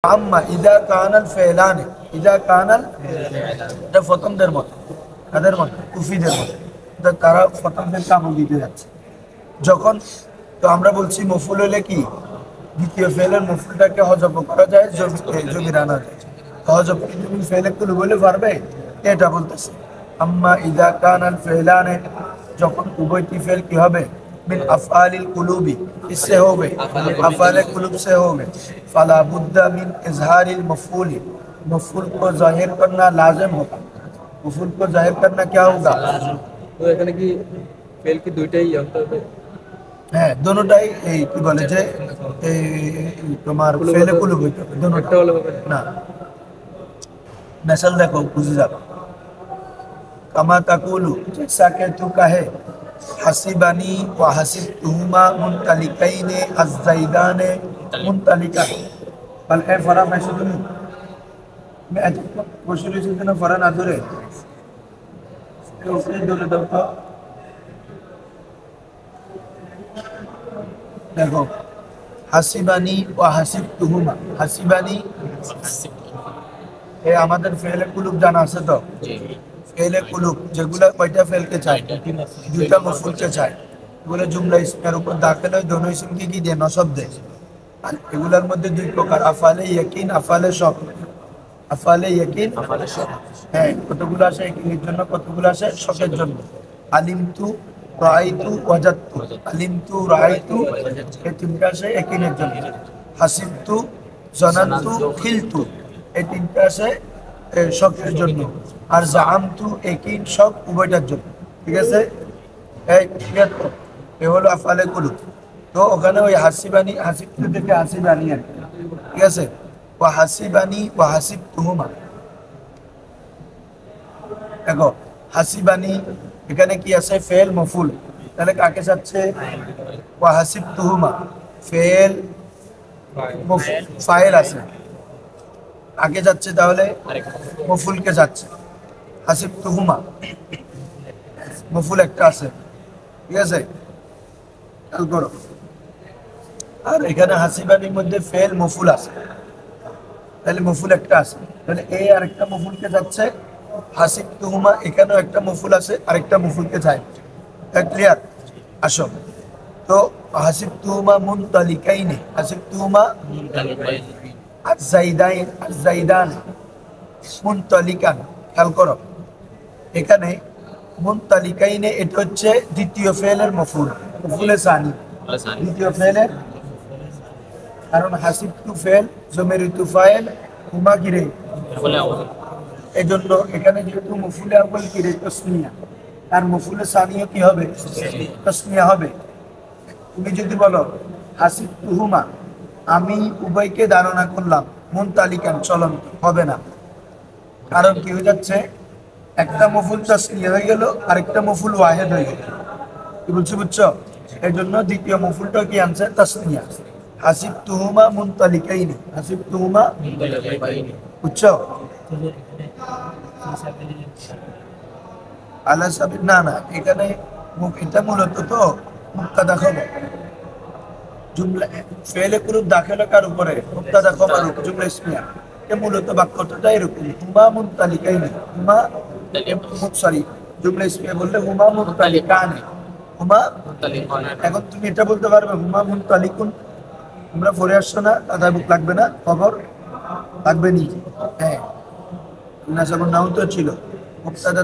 আম্মা ইদা কানাল ফেলানে ইদা কানাল এটা প্রথমদের মত তাদের মত কুফিদের মত তারা প্রথমদের কামল দিতে যাচ্ছে যখন তো আমরা বলছি মফুল হলে কি দ্বিতীয় ফেলের মফুলটাকে হজব করা যায় জমির আনা যায় হজব তুমি ফেলে কুলু বলে পারবে এটা বলতেছে আম্মা ইদা কানাল ফেলানে যখন উভয়টি ফেল কি হবে من أفعال القلوب इससे हो गए अफ़ाल कुलूब से हो गए फला बुद्दा मिन इजहार मफूल मफूल को जाहिर करना लाजिम होगा मफूल को जाहिर करना क्या होगा তো এখানে কি ফেল কি দুইটাই অন্ত হবে? হ্যাঁ দোনোটাই এই কি বলে যে এই তোমার ফেলে কুলুব হইতে হবে দোনোটা একটা হলে হবে না मिसाल देखो बुझे जाओ कमा तकुलु जैसा कि तू कहे हसीबानी व हसीबतुहुमा मुनतलिकैन अज़्ज़ैदान मुनतलिका बल ए फरा मैशुदुनी मैं आज कोशिश से ना फरा ना दूरे तो उसने दूरे दो तो देखो हसीबानी व हसीबतुहुमा हसीबानी ए আমাদের ফেলে কুলুব জানা আছে তো ফেলে কুলুব যেগুলা কয়টা ফেলকে চায় দুইটা মফুলকে চায় এগুলো জুমলা ইসমের উপর দাখিল হয় দোনো ইসমকে কি দেয় নসব দেয় আর এগুলোর মধ্যে দুই প্রকার আফালে ইয়াকিন আফালে শক আফালে ইয়াকিন আফালে শক হ্যাঁ কতগুলো আসে ইয়াকিনের জন্য কতগুলো আসে শকের জন্য আলিমতু রাআইতু ওয়াজাদতু আলিমতু রাআইতু এই তিনটা আসে ইয়াকিনের জন্য হাসিবতু জানানতু খিলতু এই তিনটা আসে শকের জন্য আর জাআমতু ইয়াকিন শক উভয়টার জন্য ঠিক আছে এই ক্লিয়ার তো এ হলো আফালে কুলুব তো ওখানে ওই হাসিবানি হাসিবতু থেকে হাসিবানি আর ঠিক আছে ওয়া হাসিবানি ওয়া হাসিবতুহুমা দেখো হাসিবানি এখানে কি আছে ফেল মফুল তাহলে কাকে যাচ্ছে ওয়া হাসিবতুহুমা ফেল ফাইল আছে আগে যাচ্ছে তাহলে মফুলকে যাচ্ছে হাসিবতুহুমা মফুল একটা আছে ঠিক আছে খেয়াল করো আর এখানে হাসিবানির মধ্যে ফেল মফুল আছে তাহলে মফুল একটা আছে তাহলে এই আরেকটা মফুলকে যাচ্ছে হাসিবতুহুমা এখানেও একটা মফুল আছে আরেকটা মফুলকে যায় ক্লিয়ার আসো তো হাসিবতুহুমা মুনতালিকাইনি হাসিবতুহুমা আজ-জাইদাইন আজ-জাইদান মুনতালিকান খেয়াল করো এখানে মুনতালিকাইনে এটা হচ্ছে দ্বিতীয় ফেলের মফুল মফুলে সানি দ্বিতীয় ফেলের কারণ হাসিবতু ফেল জমিরতু ফাইল হুমা কিরে এজন্য এখানে যেহেতু মফুলে আউয়াল কিরে তাসনিয়া আর মফুলে সানিও কি হবে তাসনিয়া হবে তুমি যদি বলো হাসিবতুহুমা আমি উভয়কে ধারণা করলাম মুনতালিকান চলন্ত হবে না কারণ কি হয়ে যাচ্ছে একটা মফুল তাসনিয়া হয়ে গেল আরেকটা মফুল ওয়াহিদ হয়ে গেল কি বলছি বুঝছো এই জন্য দ্বিতীয় মফুলটা কি আনছে তাসনিয়া হাসিবতুহুমা মুনতালিকাইনি হাসিবতুহুমা মুনতালিকাইনি বুঝছো আলা সাবিল না না এখানে এটা মূলত তো মুক্তাদা খবর জুমলা ফেলে কুলুব দাখিল কার উপরে মুক্তাদা খবর জুমলা ইসমিয়া এ মূলত বাক্যটা এরকম হুমা মুনতালিকাইনি হুমা সরি জুমলা ইসমিয়া বললে হুমা মুনতালিকানি হুমা মুনতালিকান এখন তুমি এটা বলতে পারবে হুমা মুনতালিকুন তোমরা পড়ে আসছো না তাদের বুক লাগবে না খবর লাগবে নি হ্যাঁ না সব নাও তো ছিল মুক্তাদা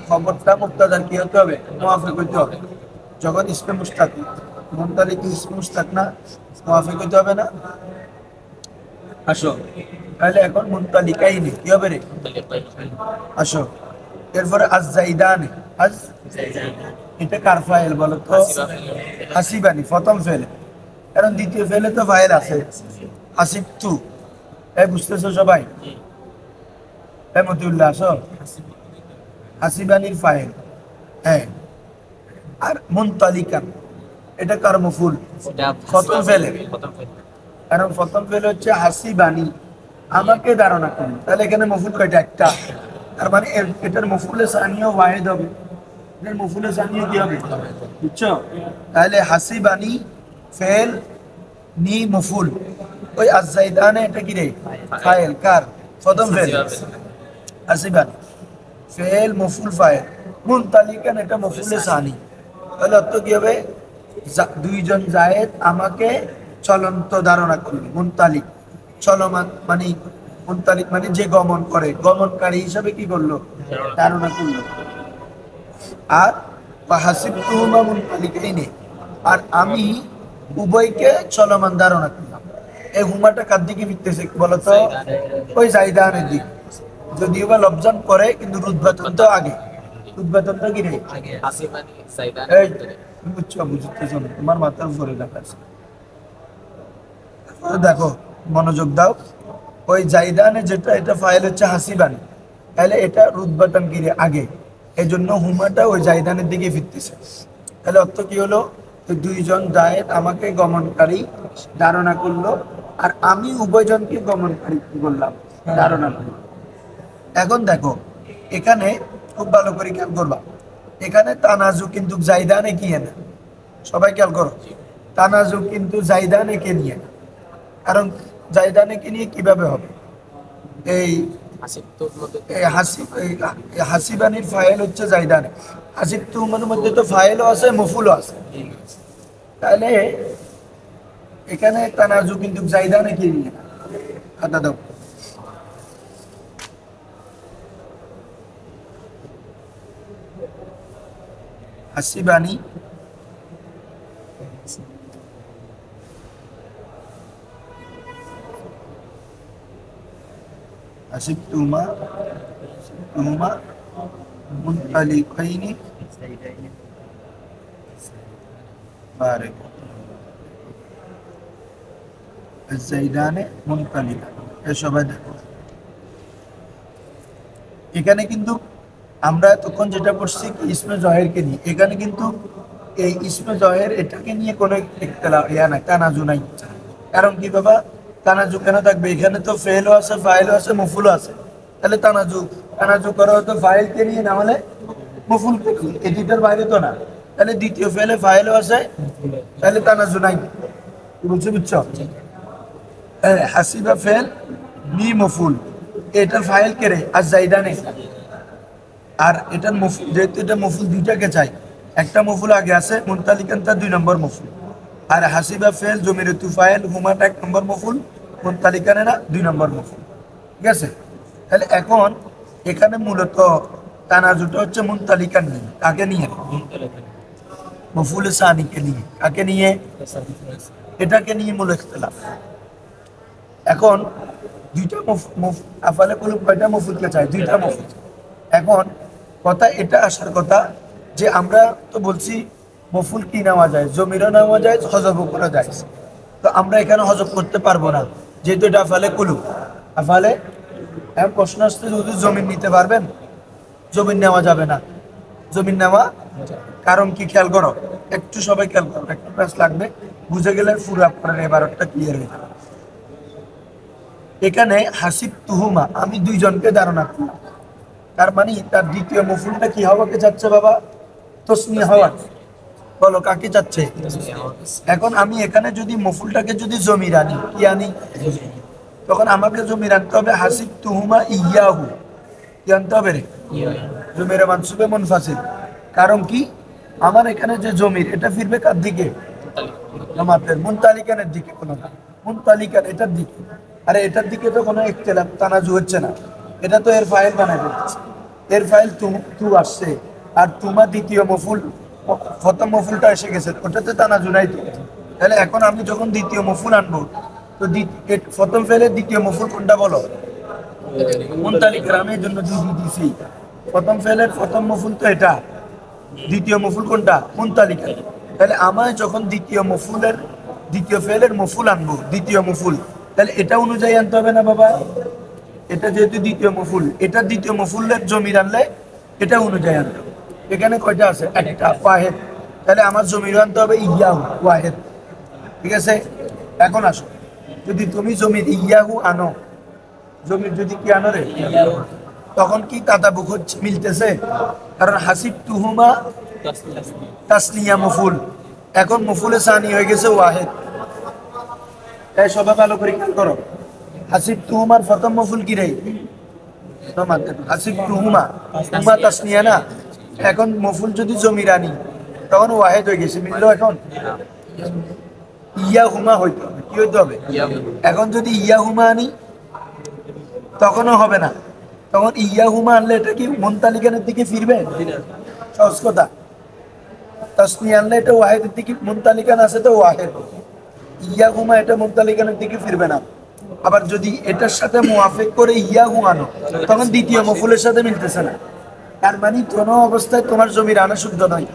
খবরটা মুক্তাদার কি হতে হবে মুআফিক হইতে হবে যখন ইসমে মুশতাক মুনতালিক ইসমে মুশতাক না মুআফিক হইতে হবে না আসো তাহলে এখন মুনতালিকাইনি কি হবে রে আসো এরপরে আজ-জাইদান এটা কার ফাইল বলো তো হাসিবানি প্রথম ফেল কারণ দ্বিতীয় ফেলে তো ফাইল আছে হাসিবতু এই বুঝতেছো সবাই এই মতিউল্লাহ আসো হাসিবানির ফাইল হ্যাঁ আর মুনতালিকান এটা কার মফুল প্রথম ফেলে কারণ প্রথম ফেল হচ্ছে হাসিবানি আমাকে ধারণা করুন তাহলে এখানে মফুল কয়টা একটা তার মানে এটার মফুলে সানিও ওয়াহিদ হবে এটার মফুলে সানিও কি হবে বুঝছো তাহলে হাসিবানি ফেল নি মফুল ওই আজাইদানে এটা কি রে ফাইল কার প্রথম ফেল হাসিবানি ফেল মফুল ফাইল মুনতালিকান এটা মফুলে সানি তাহলে অর্থ কি হবে দুইজন জায়েদ আমাকে চলন্ত ধারণা করলো মুনতালিক চলমান মানে মুনতালিক মানে যে গমন করে গমনকারী হিসাবে কি করলো ধারণা করলো আর হাসিবতুহুমা মুনতালিকাইনে আর আমি উভয়কে চলমান ধারণা করলাম এই হুমাটা কার দিকে ফিরতেছে বলতো ওই জাইদানের দিকে যদিও বা লবজান করে কিন্তু রুদবাতন তো আগে রুদবাতন তো কি রে এই তুমি বুঝছো বুঝতেছো না, তোমার মাথার উপরে দেখাচ্ছে দেখো মনোযোগ দাও ওই জাইদানে যেটা এটা ফাইল হচ্ছে হাসিবানি তাহলে এটা রুদবাতন কি রে আগে এই জন্য হুমাটা ওই জাইদানের দিকে ফিরতেছে তাহলে অর্থ কি হলো দুইজন জায়েদ আমাকে গমনকারী ধারণা করলো আর আমি উভয়জনকে গমনকারী কি করলাম ধারণা করলাম। এখন দেখো এখানে খুব ভালো করে খেয়াল করবা এখানে তানাজু কিন্তু জাইদানে কি না সবাই খেয়াল করো তানাজু কিন্তু জাইদানে কে নিয়ে না কারণ জাইদানে কে নিয়ে কিভাবে হবে এই হাসিবানির ফাইল হচ্ছে জাইদানে হাসিব তুহমার মধ্যে তো ফাইলও আছে মফুলও আছে তাহলে এখানে তানাজু কিন্তু জাইদানে কে নিয়ে না খাতা দাও হাসিবানি হাসিবতুহুমা মুনতালিকাইনি বারেক জাইদানে মুনতালিকা সবাই দেখো এখানে কিন্তু আমরা তখন যেটা পড়ছি ইসমে জহেরকে নিয়ে এখানে কিন্তু এই ইসমে জহের এটাকে নিয়ে কোনো তানাজু নাই কারণ কি বাবা তানাজু কেন থাকবে এখানে তো ফেলও আছে ফাইলও আছে মফুলও আছে তাহলে তানাজু করা হতো ফাইলকে নিয়ে না হলে মফুলকে নিয়ে এই দুইটার বাইরে তো না তাহলে দ্বিতীয় ফেলে ফাইলও আছে তাহলে তানাজু নাই বুঝছো হাসিবা ফেল মি মফুল এটার ফাইল কে রে আর জাইদানে আর এটার মফুল যেহেতু এটা মফুল দুইটাকে চাই একটা মফুল আগে আছে মুনতালিকান তার 2 নম্বর মফুল আর হাসিবা ফেল জমির তুফাইল হুমাটা 1 নম্বর মফুল মুনতালিকানেরা 2 নম্বর মফুল ঠিক আছে তাহলে এখন এখানে মূলত তানাজুটা হচ্ছে মুনতালিকান নিয়ে কাকে নিয়ে মফুলে সানিকে নিয়ে কাকে নিয়ে এটাকে নিয়ে মূল ইখতিলাফ এখন দুইটা আফালে কুলুব কয়টা মফুলকে চাই দুইটা মফুল এখন কথা এটা আসার কথা যে আমরা তো বলছি মফুল কি নেওয়া যায় জমিরও নেওয়া যায় হজবও করা যায় তো আমরা এখানে হজব করতে পারবো না যেহেতু এটা আফালে কুলুব আফালে এখন প্রশ্ন আসছে যদি জমিন নিতে পারবেন জমিন নেওয়া যাবে না জমিন নেওয়া কারণ কি খেয়াল করো একটু সবাই খেয়াল করো একটু প্যাস লাগবে বুঝে গেলে পুরো আপনার এবারটা ক্লিয়ার হয়ে যাবে এখানে হাসিব তুহুমা আমি দুইজনকে ধারণা করলাম তার মানে তার দ্বিতীয় মফুলটা কি হওয়াকে চাচ্ছে বাবা তসনিয়া হওয়া বলো কাকে চাচ্ছে এখন আমি এখানে যদি মফুলটাকে যদি জমির আনি কি আনি তখন আমাকে জমির আনতে হবে হাসিব তুহুমা ইয়াহু কি আনতে হবে রে জমির মানসুবে মুনফাসিল কারণ কি আমার এখানে যে জমির এটা ফিরবে কার দিকে জামাতের মুনতালিকানের দিকে কোনো মুনতালিকান এটার দিকে আরে এটার দিকে তো কোনো ইখতিলাফ তানাজু হচ্ছে না এটা তো এর ফাইল বানাই ফেলছে এর ফাইল তু আসছে আর তুমা দ্বিতীয় মফুল প্রথম মফুলটা এসে গেছে ওটাতে তানাজু নাই তো তাহলে এখন আমি যখন দ্বিতীয় মফুল আনবো তো প্রথম ফেলের দ্বিতীয় মফুল কোনটা বলো মুনতালিকা আমি এর জন্য দিয়েছি প্রথম ফেলের প্রথম মফুল তো এটা দ্বিতীয় মফুল কোনটা মুনতালিকা তাহলে আমায় যখন দ্বিতীয় ফেলের মফুল আনবো দ্বিতীয় মফুল তাহলে এটা অনুযায়ী আনতে হবে না বাবা এটা যেহেতু দ্বিতীয় মফুল এটা দ্বিতীয় মফুলের জমির আনলে এটা অনুযায়ী আনতে হবে এখানে কয়টা আছে একটা ওয়াহেদ তাহলে আমার জমির আনতে হবে ইয়াহু ওয়াহেদ ঠিক আছে এখন আসো যদি তুমি জমির ইয়াহু আনো জমির যদি কি আনো রে তখন কি তাতাবুক হচ্ছে মিলতেছে কারণ হাসিব তুহুমা তাসনিয়া মফুল এখন মফুলে সানি হয়ে গেছে ওয়াহেদ তাই সবাই ভালো করে খেয়াল করো। হাসিব তুহুমার প্রথম মফুল কি রে? হাসিব তুহুমা, তুহুমা তাসনিয়া না। এখন মফুল যদি জমির আনি তখন ওয়াহেদ হয়ে গেছে, মিললো এখন? ইয়া হুমা হইতে হবে, কি হইতে হবে? এখন যদি ইয়া হুমা আনি তখনও হবে না। তখন ইয়া হুমা আনলে এটা কি মুনতালিকানের দিকে ফিরবে? সহজ কথা। তাসনি আনলে এটা ওয়াহেদের দিকে, মুনতালিকান আছে তো ওয়াহেদ। ইয়া হুমা এটা মুনতালিকানের দিকে ফিরবে না। আবার যদি এটার সাথে মুয়াফিক করে ইয়া হুমানো তখন দ্বিতীয় মফুলের সাথে মিলতেছে না। তার মানে দোনো অবস্থায় তোমার জমির আনা শুদ্ধ নয়।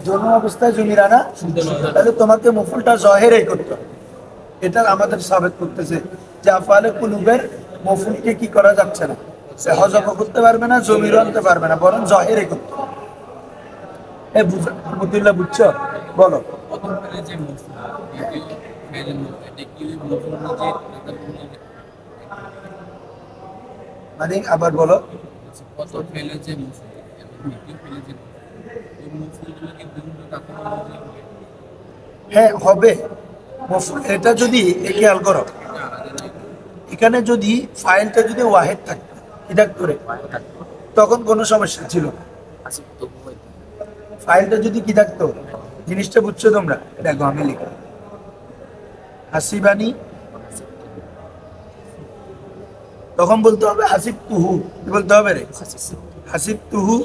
দোনো অবস্থায় জমির আনা শুদ্ধ নয়, তাহলে তোমাকে মফুলটা জহেরাই করতে হবে। এটা আমাদের সাবেত করতেছে যে আফআলে কুলুবের মফুলকে কি করা যাচ্ছে না, সে হজব করতে পারবে না, জমিরও আনতে পারবে না, বরং জহেরাই করতে হবে। বুঝলা, বুঝছো? বলো। মানে আবার বলো। হ্যাঁ হবে মফুল। এটা যদি খেয়াল করো, এখানে যদি ফাইলটা যদি ওয়াহেদ থাকতো, এটা করে তখন কোনো সমস্যা ছিল না। ফাইলটা যদি কি থাকতো, জিনিসটা বুঝছো তোমরা? দেখো আমি লিখি হাসিবানি, তখন বলতে হবে হাসিব তুহু। কি বলতে হবে রে? হাসিব তুহু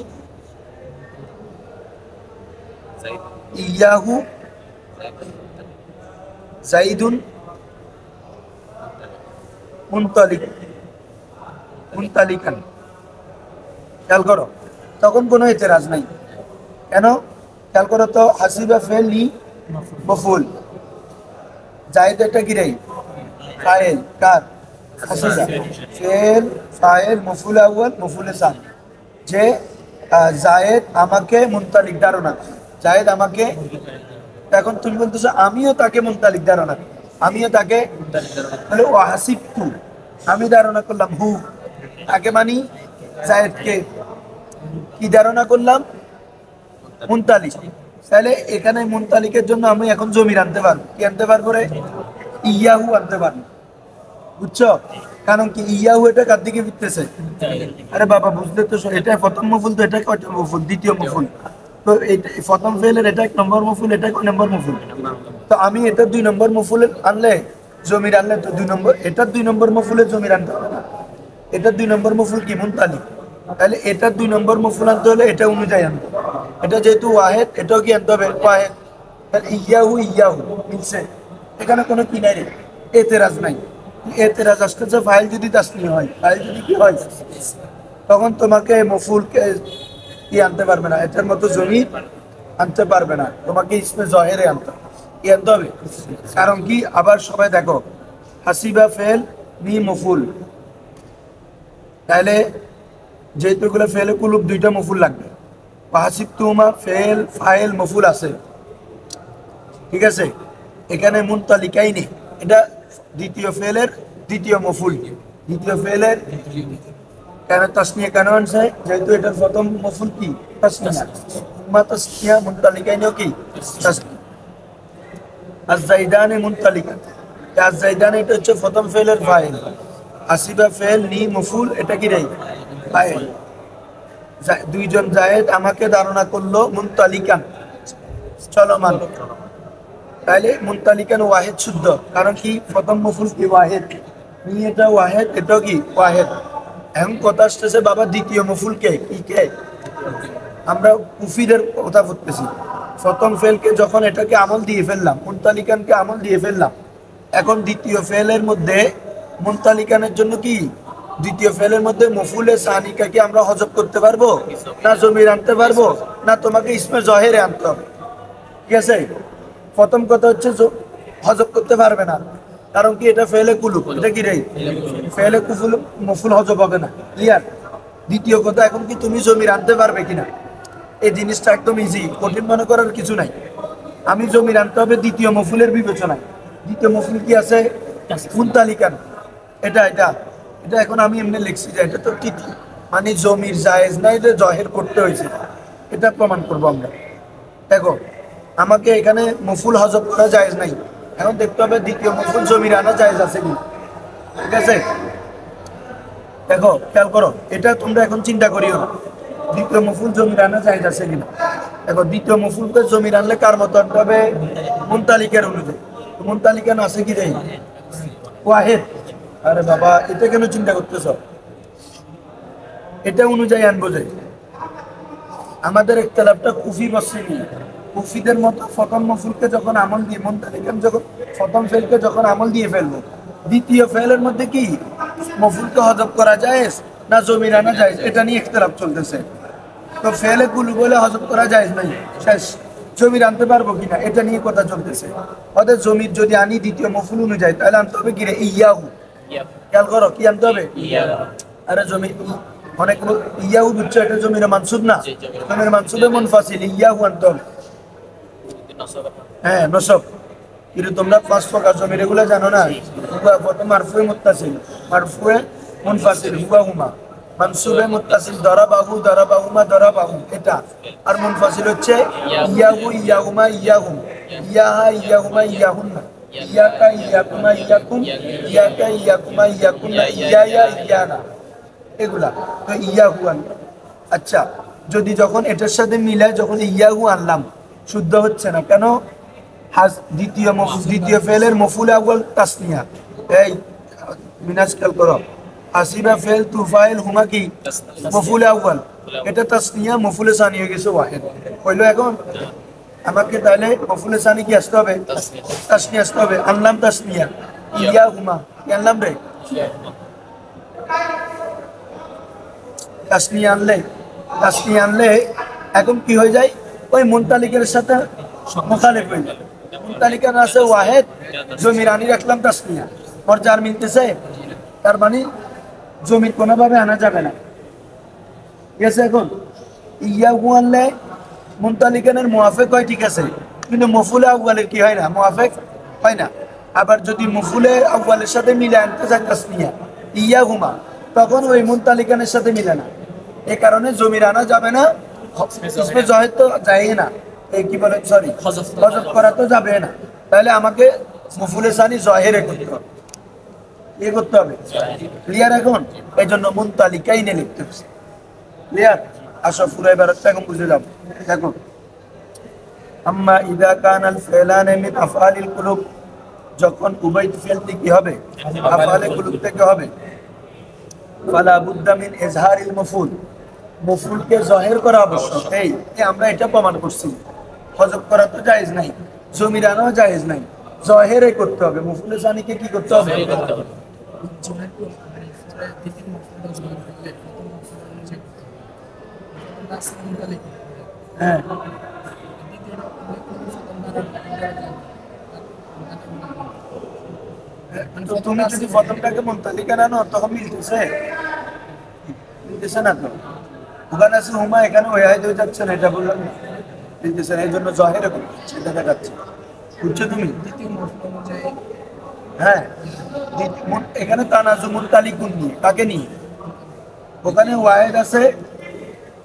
ইয়াহু জাইদুন মুনতালিক, মুনতালিকান। খেয়াল করো, তখন কোনো এতেরাজ নাই। কেন? খেয়াল করো তো, হাসিবা ফেল নি মফুল, জায়েদ একটা কি রে? ফাইল। কার? হাসিবা। ফেল ফাইল মফুল আউয়াল মফুল সানি। যে জায়েদ আমাকে মুনতালিক ধারণা, জায়েদ আমাকে। এখন তুমি বলতেছো আমিও তাকে মুনতালিক ধারণা, আমিও তাকে, তাহলে ও হাসিব তু, আমি ধারণা করলাম হু, তাকে মানি জায়েদকে কি ধারণা করলাম? মুনতালিক। তাহলে এখানে মুনতালিকের জন্য আমি এখন জমির আনতে পারবো। কি আনতে পারবো রে? ইয়াহু আনতে পারবো। বুঝছো? কারণ কি ইয়াহু এটা কার দিকে ফিরতেছে? আরে বাবা বুঝলে তো, এটা প্রথম মফুল, তো এটা কয়টা মফুল? দ্বিতীয় মফুল। তো এটা প্রথম ফেলের এটা 1 নম্বর মফুল, এটা কয় নম্বর মফুল? তো আমি এটা 2 নম্বর মফুলে আনলে, জমির আনলে তো 2 নম্বর, এটা 2 নম্বর মফুলের জমির আনতে হবে না। এটা 2 নম্বর মফুল কি? মুনতালিক। তাহলে এটা 2 নম্বর মফুল আনতে হলে এটা অনুযায়ী আনতে হবে। এটা যেহেতু ওয়াহেদ, এটাও কি আনতে হবে? ওয়াহেদ। তাহলে ইয়াহু ইয়াহু মিলছে, এখানে কোনো কি নাই রে, এতেরাজ নাই। এতেরাজ আসতেছে ফাইল যদি তাসনি হয়, ফাইল যদি কি হয়, তখন তোমাকে মফুলকে কি আনতে পারবে না, এটার মতো জমি আনতে পারবে না, তোমাকে ইসমে জহেরে আনতে হবে। কি আনতে হবে? কারণ কি, আবার সবাই দেখো, হাসিবা ফেল নি মফুল, তাহলে যেহেতু এগুলো ফেলে কুলুব, 2টা মফুল লাগবে। হাসিব তুমা ফেল ফাইল মফুল আছে, ঠিক আছে? এখানে মুনতালিকাই নেই, এটা দ্বিতীয় ফেলের দ্বিতীয় মফুল, দ্বিতীয় ফেলের। কেন তাসনিয়া কেন আনছে? যেহেতু এটার প্রথম মফুল কি? তাসনিয়া। মা তাসনিয়া মুনতালিকাই নিও কি? তাসনিয়া। আজ-জাইদানে মুনতালিকা, আজ-জাইদানে এটা হচ্ছে প্রথম ফেলের ফাইল। হাসিবা ফেল নি মফুল, এটা কি রে? ফাইল। দুইজন জায়েদ আমাকে ধারণা করলো মুনতালিকান, চলমান। তাহলে মুনতালিকান ওয়াহেদ শুদ্ধ, কারণ কি প্রথম মফুল কি? ওয়াহেদ। নি এটা ওয়াহেদ, এটাও কি? ওয়াহেদ। এখন কথা আসতেছে বাবা দ্বিতীয় মফুল কে? কি কে? আমরা কুফিদের কথা বলতেছি। প্রথম ফেলকে যখন এটাকে আমল দিয়ে ফেললাম, মুনতালিকানকে আমল দিয়ে ফেললাম, এখন দ্বিতীয় ফেলের মধ্যে মুনতালিকানের জন্য কি? দ্বিতীয় ফেলের মধ্যে মফুলে সানিকাকে আমরা হজব করতে পারবো না? জমির আনতে পারবো না? তোমাকে ইসমে জহেরে আনতে হবে। ঠিক আছে? প্রথম কথা হচ্ছে হজব করতে পারবে না, কারণ কি এটা ফেলে কুলুব, এটা কি রে? ফেলে কুফুল মফুল হজব হবে না। ক্লিয়ার? দ্বিতীয় কথা, এখন কি তুমি জমির আনতে পারবে কিনা, এই জিনিসটা একদম ইজি, কঠিন মনে করার কিছু নাই। আমি জমির আনতে হবে দ্বিতীয় মফুলের বিবেচনায়। দ্বিতীয় মফুল কি আছে? মুনতালিকান। এটা এটা এটা এখন আমি এমনি লিখছি যে এটা তো কি, মানে জমির জায়েজ না, এটা জহের করতে হয়েছে, এটা প্রমাণ করবো আমরা। দেখো, আমাকে এখানে মফুল হজব করা জায়েজ নাই, এখন দেখতে হবে দ্বিতীয় মফুল জমির আনা জায়েজ আছে কি, ঠিক আছে? দেখো খেয়াল করো, এটা তোমরা এখন চিন্তা করিও না দ্বিতীয় মফুল জমির আনা জায়েজ আছে কিনা। দেখো দ্বিতীয় মফুলকে জমির আনলে কার মতো আনতে হবে? মুনতালিকের অনুযায়ী। মুনতালিকা না আছে কি রে? ওয়াহেদ। আরে বাবা এটা কেন চিন্তা করতেছ? এটা অনুযায়ী আনবো যে আমাদের ইখতিলাফটা কুফি বসেনি। কুফিদের মতো প্রথম মফুলকে যখন আমল দিয়ে মুনতালিকা যখন প্রথম ফেলকে যখন আমল দিয়ে ফেলবো, দ্বিতীয় ফেলের মধ্যে কি মফুলকে হজব করা যায় না জমির আনা যায়, এটা নিয়ে ইখতিলাফ চলতেছে। তো ফেলে কুলু বলে হজব করা যায় নাই, শেষ। জমির আনতে পারবো কিনা এটা নিয়ে কথা চলতেছে। অর্থাৎ জমির যদি আনি দ্বিতীয় মফুল অনুযায়ী তাহলে আনতে হবে কি রে? ইয়াহু। খেয়াল করো কি আনতে হবে? আরে জমি অনেক ইয়াহু বুঝছো, এটা জমির মানসুব না, জমির মানসুবে মুনফাসিল, ইয়াহু আনতে হবে। হ্যাঁ নসব। কিন্তু তোমরা পাঁচ প্রকার জমির এগুলো জানো না? প্রথম মারফুয়ে মুত্তাসিল, মারফুয়ে মুনফাসিল, হুয়া হুমা। মানসুবে মুত্তাসিল দরাবাহু, দরাবাহুমা, দরাবাহু এটা। আর মুনফাসিল হচ্ছে ইয়াহু, ইয়াহুমা, ইয়াহুম, ইয়াহা, ইয়াহুমা, ইয়াহুন্না, ইয়াকা, ইয়াকুমা, ইয়াকুম, ইয়াকা, ইয়াকুমা, ইয়াকুন্না, ইয়ায়া, ইয়ানা, এগুলা। তো ইয়াহু আনলাম। আচ্ছা যদি যখন এটার সাথে মিলায় যখন ইয়াহু আনলাম শুদ্ধ হচ্ছে না কেন? দ্বিতীয় ফেলের মফুলে আউয়াল তাসনিয়া। এই মিনাজ খেয়াল করো, হাসিবা ফেল তুফাইল হুমা কি মফুলে আউয়াল, এটা তাসনিয়া, মফুলে সানি হয়ে গেছে ওয়াহিদ। কইলো এখন আমাকে তাহলে মফুলে সানি কি আসতে হবে? তাসনিয়া আসতে হবে। আনলাম তাসনিয়া ইয়া হুমা, কি আনলাম রে? তাসনিয়া আনলে এখন কি হয়ে যায়? ওই মুনতালিকের সাথে মুখালিফ হয়ে যায়। মুনতালিকার আছে ওয়াহিদ, জমির আনি রাখলাম তাসনিয়া, মর্যার মিলতেছে, তার মানে জমির কোনোভাবে আনা যাবে না, ঠিক আছে? এখন ইয়াহু আনলে মুনতালিকানের মুআফিক হয়, ঠিক আছে, কিন্তু মফুলে আউয়ালের কি হয় না? মুআফিক হয় না। আবার যদি মফুলে আউয়ালের সাথে মিলে আনতে যায় তাসনিয়া ইয়াহুমা, তখন ওই মুনতালিকানের সাথে মিলে না, এই কারণে জমির আনা যাবে না। ইসমে জহেদ তো যায় না, এই কি বলে, সরি হযফ করা তো যাবে না। তাহলে আমাকে মফুলে সানি জহেরে করতে হবে, করতে হবে। ক্লিয়ার? এখন এই জন্য মুনতালিকাই নিয়ে লিখতে হবে। ক্লিয়ার? আসো পুরো ইবারতটা এখন বুঝে যাবো। দেখো আম্মা ইযা কানাল ফিলানে মিন আফআলিল কুলুব, যখন উভয় ফেলটি কি হবে? আফআলে কুলুব থেকে হবে। ফালা বুদ্দা মিন ইজহারিল মফুল, মফুলকে জাহির করা আবশ্যক। এই আমরা এটা প্রমাণ করছি, হযফ করা তো জায়েজ নাই, জমির আনাও জায়েজ নাই, জাহিরে করতে হবে। মফুলে সানিকে কি করতে হবে? হ্যাঁ তো তুমি যদি প্রথমটাকে মুনতালিকা আনো তখন মিলতেছে না তো। ওখানে আছে হুমা, এখানে ওয়াহিদ হয়ে যাচ্ছে না, এটা বললাম না, মিলতেছে না। এই জন্য জাহিরে করছে, এটা দেখাচ্ছে। বুঝছো তুমি? হ্যাঁ এখানে তানাজু মুনতালিকুন নিয়ে, কাকে নিয়ে? ওখানে ওয়াহিদ আছে,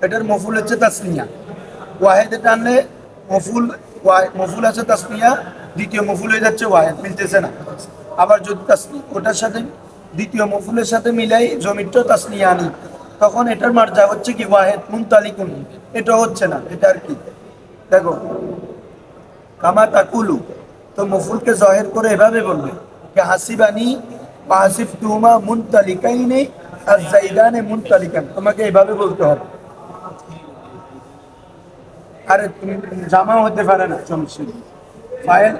এটার মফুল হচ্ছে তাসনিয়া, ওয়াহিদে টানলে মফুল আছে তাসনিয়া, দ্বিতীয় মফুল হয়ে যাচ্ছে ওয়াহিদ, মিলতেছে না। আবার যদি ওটার সাথে দ্বিতীয় মফুলের সাথে মিলাই জমিরটা তাসনিয়া আনি, তখন এটার মার্জা হচ্ছে কি ওয়াহিদ মুনতালিকুন, এটা হচ্ছে না, এটা আর কি। দেখো কামা তাকুলু, তো মফুলকে জাহির করে এভাবে বলবে যে হাসিবানি বা হাসিবতুহুমা মুনতালিকাইনি আর যাইদানে মুনতালিকান, তোমাকে এভাবে বলতে হবে। আরে তুমি জামা হতে পারে না, সমস্যা ফাইল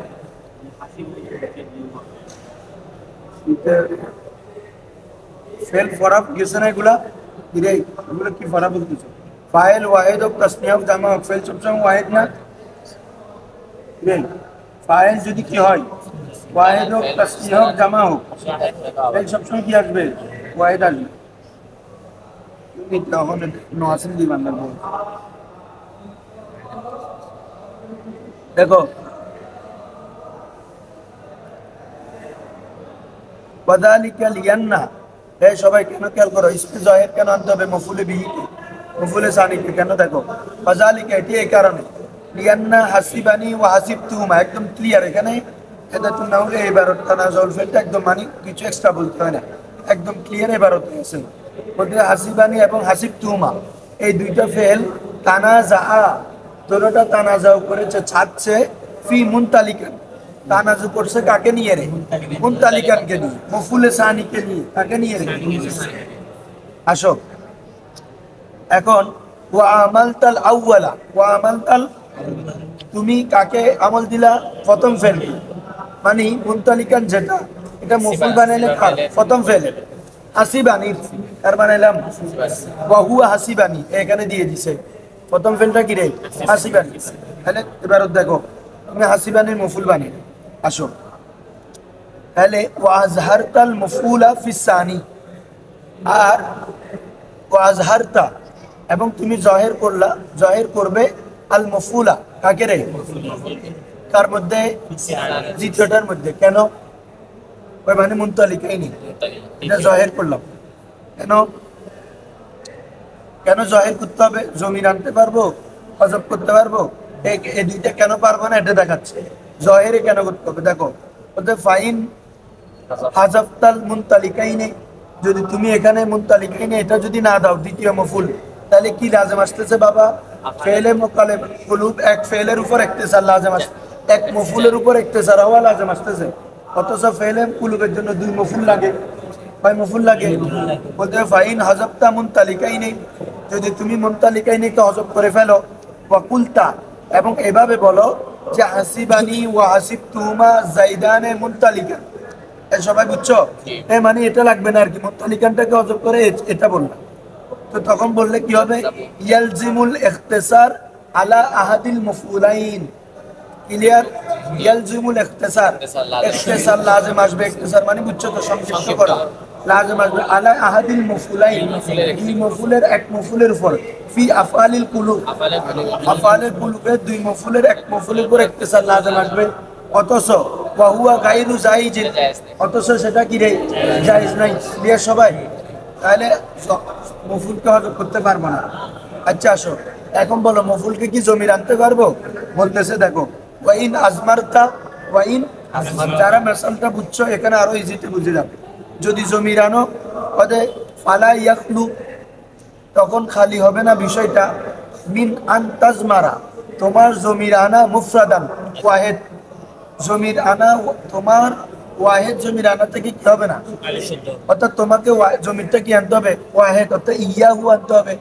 ফেল ফরাব গেছে না, এগুলো কি ফরাব বলতেছো? ফাইল ওয়াহিদ হোক, তাসনিয়া হোক, জামা হোক, ফেল সবসময় ওয়াহিদ না। ফাইল যদি কি হয় ওয়াহিদ হোক, তাসনিয়া হোক, জামা হোক, ফেল সবসময় কি আসবে? ওয়াহিদ আসবে। তখন নোয়াসিন দিবান না। দেখো ওয়াযালিকা লিয়ান্না, এই সবাই কেন খেয়াল করো, ইসমে জাহির কেন আনতে হবে? মফুলে বিহিকে, মফুলে সানিকে কেন? দেখো ওয়াযালিকা, এটি এই কারণে, লিয়ান্না হাসিবানি ওয়া হাসিবতুহুমা, একদম ক্লিয়ার। এখানে এদাতুন না হলে ইবারত তানাজাউল ফেলটা একদম মানে কিছু এক্সট্রা বলতে হয় না, একদম ক্লিয়ার ইবারত আছে। বলতে হাসিবানি এবং হাসিব তুমা এই দুইটা ফেল তানাজা, দুটোটা তানাজাউ করেছে, ছাড়ছে ফি মুনতালিকান, তানাজু করছে কাকে নিয়ে রে? মুনতালিকানকে নিয়ে, মফুলে সানিকে নিয়ে, কাকে নিয়ে রে? আসো এখন ওয়া আমালতাল আউয়ালা, ওয়া আমালতাল, তুমি কাকে আমল দিলা? প্রথম ফেল, মানে মুনতালিকান যেটা, এটা মফুল বানাইলে কার? প্রথম ফেল। হাসিবানি তার বানাইলাম ওয়া হুয়া হাসিবানি, এখানে দিয়ে দিছে প্রথম ফেলটা কি রে? হাসিবানি। তাহলে এবার দেখো তুমি হাসিবানির মফুল বানি। আসো তাহলে ওয়া আজহারতাল মফুলা ফিস সানি, আর ওয়া আজহারতা এবং তুমি জহের করলা, জহের করবে আল মফুলা কাকে রে? কার মধ্যে? দ্বিতীয়টার মধ্যে। কেন? ওই মানে মুনতালিকাই নেই, এটা জহের করলাম। কেন কেন জহের করতে হবে? জমির আনতে পারবো, হজব করতে পারবো, এই দুইটা কেন পারবো না এটা দেখাচ্ছে। জহেরে কেন করতে হবে দেখো, বলতে ফাইন হাজাফতাল মুনতালিকাইনে, যদি তুমি এখানে মুনতালিকাইনে এটা যদি না দাও দ্বিতীয় মফুল, তাহলে কি লাজেম আসতেছে বাবা? ফেলে মোকালেব কুলুব, এক ফেলের উপর ইখতিসার লাজেম আসছে, এক মফুলের উপর ইখতিসার হওয়া লাজেম আসতেছে। অথচ ফেলে কুলুবের জন্য দুই মফুল লাগে, কয় মফুল লাগে? বলতে ফাইন হাজাফতা মুনতালিকাইনে, যদি তুমি মুনতালিকাইনে কে হজব করে ফেলো, ওয়াকুলতা এবং এভাবে বলো যে হাসিবানি ওয়া হাসিবতুহুমা জাইদানে মুনতালিকা, সবাই বুঝছো? মানে এটা লাগবে না আর কি, মুনতালিকানটাকে হজব করে এটা বললাম। তো তখন বললে কি হবে? ইয়ালজিমুল ইখতিসার আলা আহাদিল মফউলাইন, ক্লিয়ার? ইয়ালজিমুল ইখতিসার, ইখতিসার লাজিম আসবে, ইখতিসার মানে বুঝছো তো, সংক্ষিপ্ত করা লাজিম আসবে আলা আহাদিল মফউলাইন, দুই মফউলের এক মফউলের উপর, ফি আফআলিল কুলুব, আফআলিল কুলুবের দুই মফউলের এক মফউলের উপর ইখতিসার লাজিম আসবে। অথচ ওয়া হুয়া গায়রু জায়েজিন, অথচ সেটা কি রে? জায়েজ নাই। ক্লিয়ার সবাই? তাহলে মফুলকে হজব করতে পারবো না। আচ্ছা আসো এখন বলো মফুলকে কি জমির আনতে পারবো? বলতেছে দেখো ওয়াইন আজমারতা, ওয়াইন যারা মেসালটা বুঝছো এখানে আরো ইজিতে বুঝে যাবে। যদি জমির আনো পদে ফালা ইয়াখলু, তখন খালি হবে না বিষয়টা মিন আন তাজমারা, তোমার জমির আনা মুফরাদান ওয়াহেদ, জমির আনা তোমার ওয়াহেদ জমির আনা থেকে কি হবে না, অর্থাৎ তোমাকে জমিরটা কি আনতে হবে? ওয়াহেদ, অর্থাৎ ইয়াহু আনতে হবে।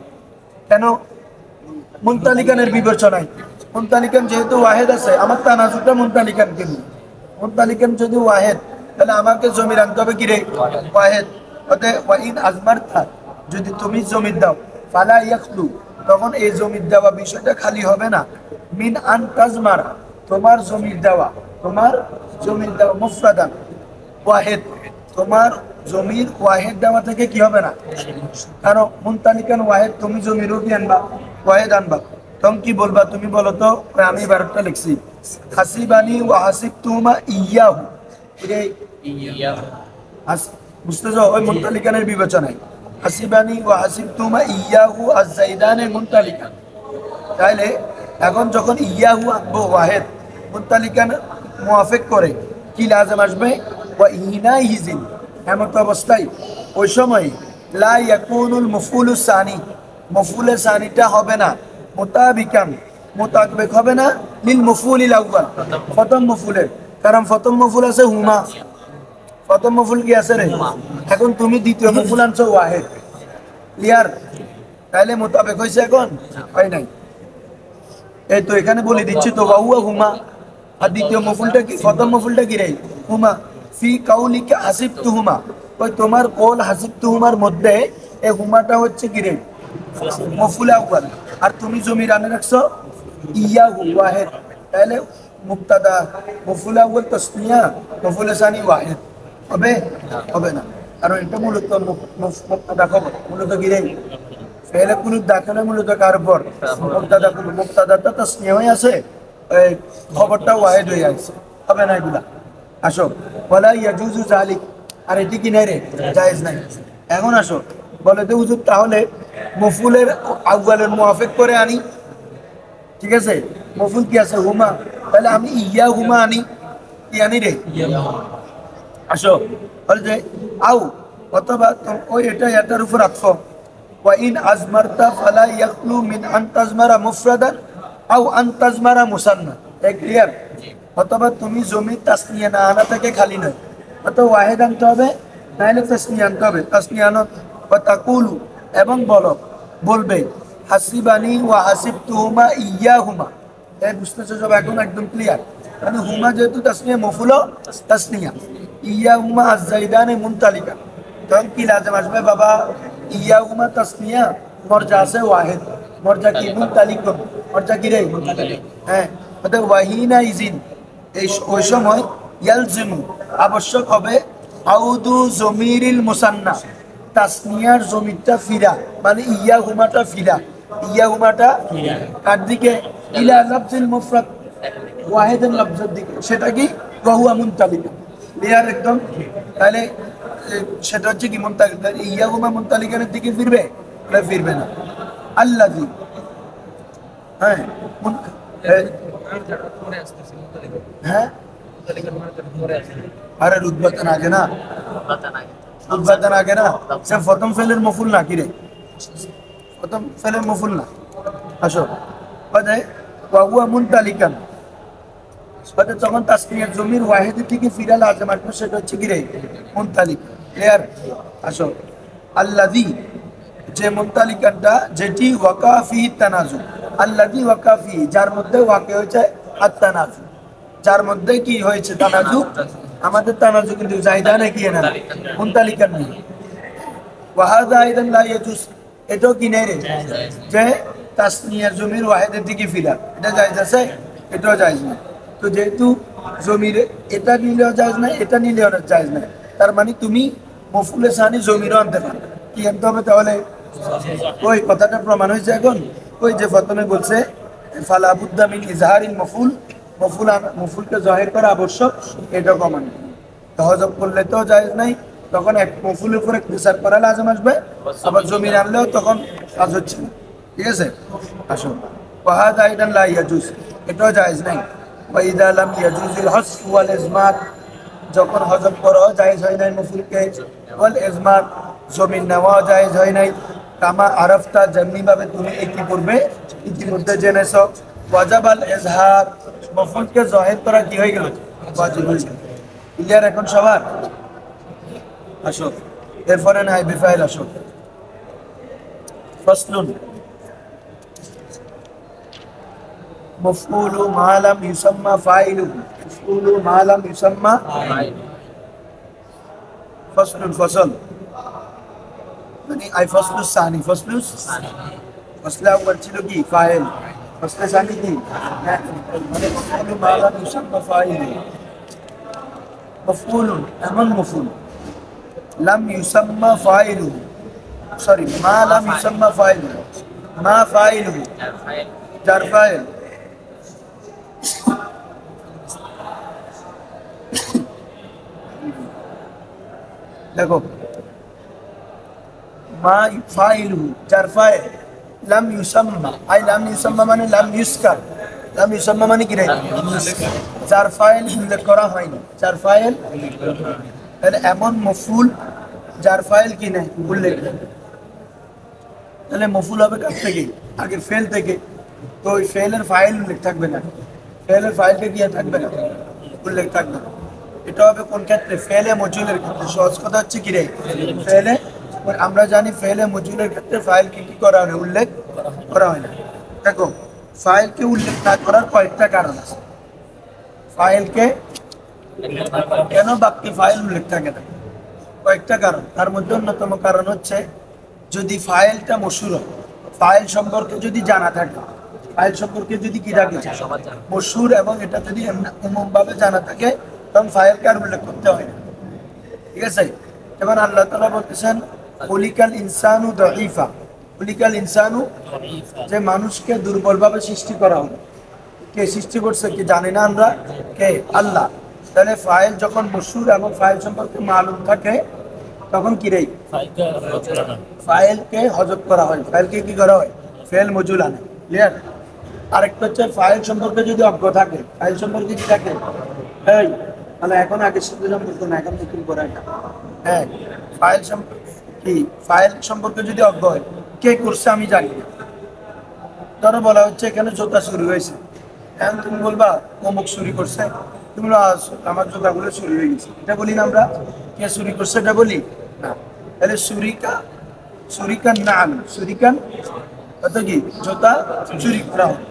কেন? মুনতালিকানের বিবেচনায়, মুনতালিকান যেহেতু ওয়াহেদ আছে, আমার তানাজুটা মুনতালিকানকে নিয়ে, মুনতালিকান যদি ওয়াহেদ তাহলে আমাকে জমির আনতে হবে কি রে? ওয়াহেদ। অর্থাৎ ওয়াইন আজমারতা, যদি তুমি জমির দাও, ফালা ইয়াখলু, তখন এই জমির দেওয়া বিষয়টা খালি হবে না মিন আন তাজমারা, তোমার জমির দেওয়া, তোমার জমির দেওয়া মুফরাদান ওয়াহেদ, তোমার জমির ওয়াহেদ দেওয়া থেকে কি হবে না। কারণ মুনতালিকান ওয়াহেদ, তুমি জমিরও কি আনবা? ওয়াহেদ আনবা। তখন কি বলবা? তুমি বলো তো, আমি বারোটা লিখছি হাসিবানি ওয়া হাসিবতুহুমা ইয়াহু, বুঝতেছো? ওই মুনতালিকানের বিবেচনায় হাসিবানি ওয়া হাসিবতুহুমা ইয়াহু আজ-জাইদানে মুনতালিকান। তাইলে এখন যখন ইয়াহু আনবো ওয়াহেদ, মুনতালিকান মুয়াফিক করে কি লাজেম আসবে? ওয়া ইনাইহিজিন, এমন অবস্থায় ওই সময় লা ইয়াকুনুল মফউলুস সানি, মফউলের সানিটা হবে না মুতাবিকান, মুতাবিক হবে না লিল মফউলিল আউয়াল, প্রথম মফউলের। কারণ প্রথম মফউল আছে হুমা, প্রথম মফউল কি আছে রে? এখন তুমি দ্বিতীয় মফউল আনছো ওয়াহেদ। ক্লিয়ার? তাইলে মুতাবিক হইছে? এখন হয় নাই। এই তো এখানে বলে দিচ্ছি তো, ওয়া হুয়া হুমা, আর দ্বিতীয় মফুলটা কি? প্রথম মফুলটা কি রে? হুমা। ফি কাউলিকা হাসিবতুহুমা, ওই তোমার কল হাসিবতুহুমার মধ্যে এই হুমাটা হচ্ছে কি রে? মফুল আউয়াল। আর তুমি জমির আনে রাখছো ইয়াহু ওয়াহিদ, তাহলে মুবতাদা মফুল আউয়াল তাসনিয়া, মফুল সানি ওয়াহিদ হবে? হবে না। আর এটা মূলত মুবতাদা খবর, মূলত কি রে? ফেলে কুলুব দাখানে মূলত কার উপর? মুবতাদা কুলুব, মুবতাদাটা তাসনিয়া হয়ে আছে, এই খবরটা ওয়াহিদ হয়ে আছে, হবে না এগুলা। আসো ওয়ালা ইয়াজুজু যালিক, আর এটি কি নাই রে? জায়েজ নাই। এখন আসো বলে তো হুজুর তাহলে মফুলের আউয়ালের মুয়াফিক করে আনি, ঠিক আছে? মফুল কি আছে? হুমা, তাহলে আমি ইয়া হুমা আনি, ইয়ানি রে আসো বলে যে আও অথবা ওই এটা এটার উপর আতফ ওয়া ইন আজমারতা ফালা ইয়াখলু মিন আন তাজমারা মুফরাদান আও আন তাজমারা মুসান্না এক ক্লিয়ার অথবা তুমি জমি তাসনিয়া না আনা থেকে খালি নয় অথবা ওয়াহিদ আনতে হবে নাহলে তাসনিয়া আনতে হবে তাসনিয়া আনো ওয়া তাকুলু এবং বলবে হাসিবানি ওয়া হাসিবতুহুমা ইয়াহুমা এই বুঝতেছো সব এখন একদম ক্লিয়ার মানে হুমা যেহেতু তাসনিয়া মফুলো তাসনিয়া ইয়াহুমা আজ-জাইদানে মুনতালিকা তখন কি লাজম আসবে বাবা ইয়াহুমা তাসনিয়া মরজা আছে ওয়াহিদ মরজা কি মুনতালিক মরজা কি রে হ্যাঁ অর্থাৎ ওয়াহিনা ইজিন এই ওই সময় ইয়ালজিমু আবশ্যক হবে আউদু জমিরিল মুসান্না তাসনিয়ার জমিরটা ফিরা মানে ইয়াহুমাটা ফিরা ইয়াহুমাটা কার দিকে ইলা লাফজিল মুফরাদ ওয়াহিদের লফজের দিকে সেটা কি ওয়াহুয়া মুনতালিকা ক্লিয়ার একদম তাহলে সেটা হচ্ছে কি মুনতালিকা ইয়াহুমা মুনতালিকার দিকে ফিরবে না ফিরবে না আল্লাযী হ্যাঁ হ্যাঁ আরে রুতবাতান আগে না রুতবাতান আগে না সে প্রথম ফেলের মফুল না কি রে প্রথম ফেলের মফুল না আসো বাজে ওয়াহুয়া মুনতালিকান বাজে তখন তাসনিয়ার জমির ওয়াহিদ থেকে ফিরা লাজম আসবে সেটা হচ্ছে কি রে মুনতালিক ক্লিয়ার আসো আল্লাযী যে মুনতালিকানটা যেটি ওয়াকা ফিহি তানাজু আল্লাযী ওয়াকা ফিহি যার মধ্যে ওয়াকি হয়েছে আত-তানাজু যার মধ্যে কি হয়েছে তানাজু আমাদের তানাজু কিন্তু জায়দা নাকি না মুনতালিকান নেই ওয়া হাযা আইদান লা ইয়াজুজ এটাও কি নেই রে যে তাসনিয়ার জমির ওয়াহিদের দিকে ফিরা এটা জায়েজ আছে এটাও জায়েজ না তো যেহেতু জমির এটা নিলেও জায়েজ না এটা নিলেও জায়েজ না তার মানে তুমি মফুলে সানি জমিরও আনতে পারো কি আনতে হবে তাহলে ওই কথাটা প্রমাণ হয়েছে এখন ওই যে প্রথমে বলছে ফালা বুদ্দা মিন ইজহারিল মফুলকে জাহির করা আবশ্যক এটা প্রমাণ হজব করলে তো জায়েজ নাই তখন এক মফুলের উপর ইখতিসার করা লাজম আসবে আবার জমির আনলেও তখন কাজ হচ্ছে না ঠিক আছে আসো ওয়াহাদা আইদান লা ইয়াজুজ এটাও জায়েজ নাই ওয়া ইযা লাম ইয়াজুজুল হসফ ওয়াল ইজমার যখন হজব করা জায়েজ হয় নাই মফুলকে ওয়াল ইজমার জমিন নেওয়া জায়েজ হয় নাই কামা আরাফতা যেমনি ভাবে তুমি ইতিমধ্যে জেনেছো ওয়াজাবাল ইজহার মফুলকে জাহির করা কি হয়ে গেল ওয়াজিব হয়ে গেল ক্লিয়ার এখন সবার আসো এরপরে নাই বিফাইল আসো ফাসলুন مفعول ما لم يسمى فاعله مفعول ما لم يسمى فصل মানে আই ফসলু সানি ফসল আউয়াল ছিল কি ফাইল ফসল সানি কি মানে মফউল মা লাম ইউসাম্মা ফাইল মফউল এমন মফউল লাম ইউসাম্মা ফাইলু সরি মা লাম ইউসাম্মা ফাইলু মা ফাইলু জার ফাইল দেখো মা ফাইলু জার ফাইল লাম ইউসাম্মা আই লাম ইউসাম্মা মানে লাম ইউসাম্মা মানে কি রে জার ফাইল উল্লেখ করা হয়নি জার ফাইল তাহলে এমন মফউল জার ফাইল কি নাই উল্লেখ তাহলে মফউল হবে কার থেকে আগে ফেল থেকে তো ওই ফেলের ফাইল উল্লেখ থাকবে না ফেলের ফাইলটা কি থাকবে না উল্লেখ থাকবে না এটা হবে কোন ক্ষেত্রে ফেলে মজুলের ক্ষেত্রে সহজ কথা হচ্ছে কি রে ফেলে আমরা জানি ফেলে মজুলের ক্ষেত্রে ফাইলকে কি করা হয় উল্লেখ করা হয় না দেখো ফাইলকে উল্লেখ না করার কয়েকটা কারণ আছে ফাইলকে কেন বাক্যে ফাইল উল্লেখ থাকে না কয়েকটা কারণ তার মধ্যে অন্যতম কারণ হচ্ছে যদি ফাইলটা মশহুর হয় ফাইল সম্পর্কে যদি জানা থাকে ফাইল সম্পর্কে যদি কি থাকে মশহুর এবং এটা যদি উমুমভাবে জানা থাকে তখন ফাইলকে আর উল্লেখ করতে হয় না ঠিক আছে যেমন আল্লাহ তাআলা বলতেছেন খুলিকাল ইনসানু দাঈফা খুলিকাল ইনসানু যে মানুষকে দুর্বলভাবে সৃষ্টি করা হলো কে সৃষ্টি করছে কি জানি না আমরা কে আল্লাহ তাহলে ফাইল যখন মশহুর এবং ফাইল সম্পর্কে মালুম থাকে তখন কি রে ফাইলকে হযফ করা হয় ফাইলকে কি করা হয় ফেল মজুল আনে ক্লিয়ার আরেকটা হচ্ছে ফাইল সম্পর্কে যদি অজ্ঞ থাকে ফাইল সম্পর্কে কি থাকে এই তাহলে এখন আগের সাথে সম্পর্ক না, এখন নতুন করে একটা। হ্যাঁ, ফাইল কি ফাইল সম্পর্কে যদি অজ্ঞ হয়, কে করছে আমি জানি না। ধরো বলা হচ্ছে এখানে জুতা চুরি হয়েছে, এখন তুমি বলবা অমুক চুরি করছে, তুমি বলো, আমার জুতাগুলো চুরি হয়ে গেছে, এটা বলি না আমরা? কে চুরি করছে এটা বলি না। তাহলে সুরিকান নাম সুরিকান অর্থ কি? জুতা চুরি করা হবে,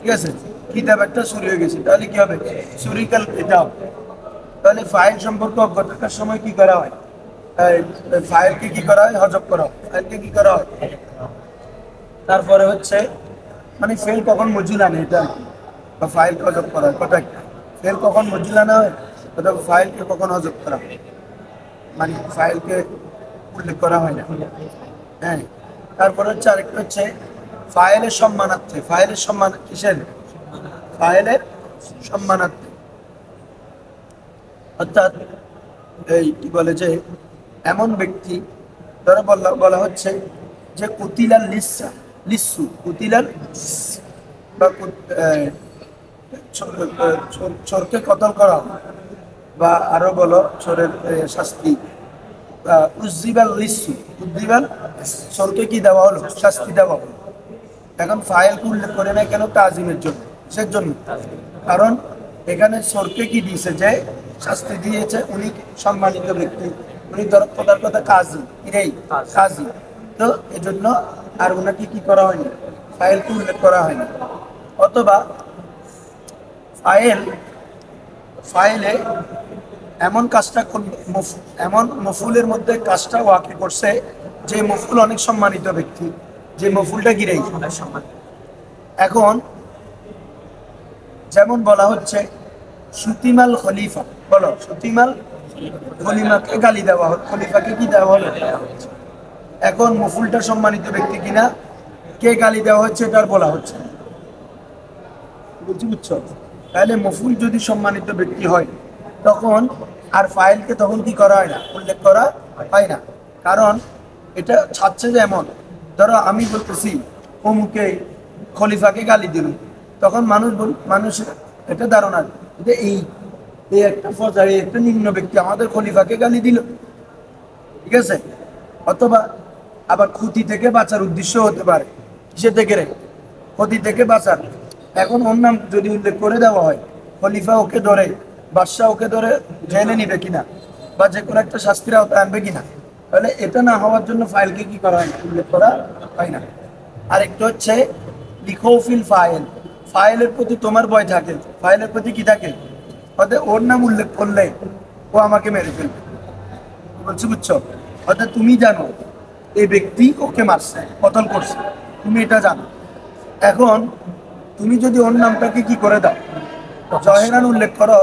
ঠিক আছে? কিতাব একটা চুরি হয়ে গেছে, তাহলে কি হবে? সুরিকাল কিতাব। তাহলে ফাইল সম্পর্কে অজ্ঞ থাকার সময় কি করা হয়? ফাইলকে কি করা হয়? হজব করা হয়। ফাইলকে কি করা হয়? তারপরে হচ্ছে মানে ফেল কখন মজুল আনে এটা আর কি। বা ফাইল হজব করা হয়, কথা একটা। ফেল কখন মজুল আনা হয়, অথবা ফাইলকে কখন হজব করা হয়, মানে ফাইলকে উল্লেখ করা হয় না। হ্যাঁ, তারপরে হচ্ছে আরেকটা হচ্ছে ফাইলের সম্মানার্থে। ফাইলের সম্মান কিসের? ফাইলের সম্মানার্থে। অর্থাৎ এই কি বলে যে এমন ব্যক্তি, ধরো বলা হচ্ছে যে কুতিলাল লিসু কুতিলাল বা চোরকে কতল করা, বা আরো বলো চোরের শাস্তি। উজ্জিবাল লিসু, উজ্জিবাল চোরকে কি দেওয়া হলো? শাস্তি দেওয়া হলো। এখন ফাইলকে উল্লেখ করে না কেন? তাজিমের জন্য। কিসের জন্য? কারণ এখানে চোরকে কি দিয়েছে? যে শাস্তি দিয়েছে, উনি সম্মানিত ব্যক্তি, উনি ধরো কথার কথা কাজী, এটাই কাজী। তো এজন্য আর ওনাকে কি করা হয়নি? ফাইলকে উল্লেখ করা হয়নি। অথবা ফাইলে এমন কাজটা এমন মফুলের মধ্যে কাজটা ওয়াকে করছে যে মফুল অনেক সম্মানিত ব্যক্তি, যে মফুলটা গিরেই সম্মানিত। এখন যেমন বলা হচ্ছে সুতিমাল খলিফা, বলো সুতিমাল খলিফাকে গালি দেওয়া হলো, খলিফাকে কি দেওয়া হলো? এখন মফুলটা সম্মানিত ব্যক্তি কিনা, কে গালি দেওয়া হচ্ছে এটার বলা হচ্ছে না। বুঝছো? তাহলে মফুল যদি সম্মানিত ব্যক্তি হয় তখন আর ফাইলকে তখন কি করা হয় না? উল্লেখ করা হয় না। কারণ এটা ছাড়ছে যে এমন, ধরো আমি বলতেছি অমুকে খলিফাকে গালি দিল, তখন মানুষ এটা ধারণা যে এই একটা ফজাই, একটা নিম্ন ব্যক্তি আমাদের খলিফাকে গালি দিল, ঠিক আছে? অথবা আবার ক্ষতি থেকে বাঁচার উদ্দেশ্য হতে পারে। কিসে থেকে রে? ক্ষতি থেকে বাঁচার। এখন ওর নাম যদি উল্লেখ করে দেওয়া হয়, খলিফা ওকে ধরে, বাদশাহ ওকে ধরে জেলে নিবে কিনা, বা যে কোনো একটা শাস্তির আওতায় আনবে কিনা, তাহলে এটা না হওয়ার জন্য ফাইলকে কি করা হয় না? উল্লেখ করা হয় না। আরেকটা হচ্ছে লিখোফিল ফাইল। ফাইলের প্রতি তোমার ভয় থাকে, ফাইলের প্রতি কি থাকে? অর্থাৎ ওর নাম উল্লেখ করলে ও আমাকে মেরে ফেলবে, বলছি, বুঝছো? অর্থাৎ তুমি জানো এই ব্যক্তি ওকে মারছে, কতল করছে, তুমি এটা জানো। এখন তুমি যদি ওর নামটাকে কি করে দাও, জহেরান উল্লেখ করো,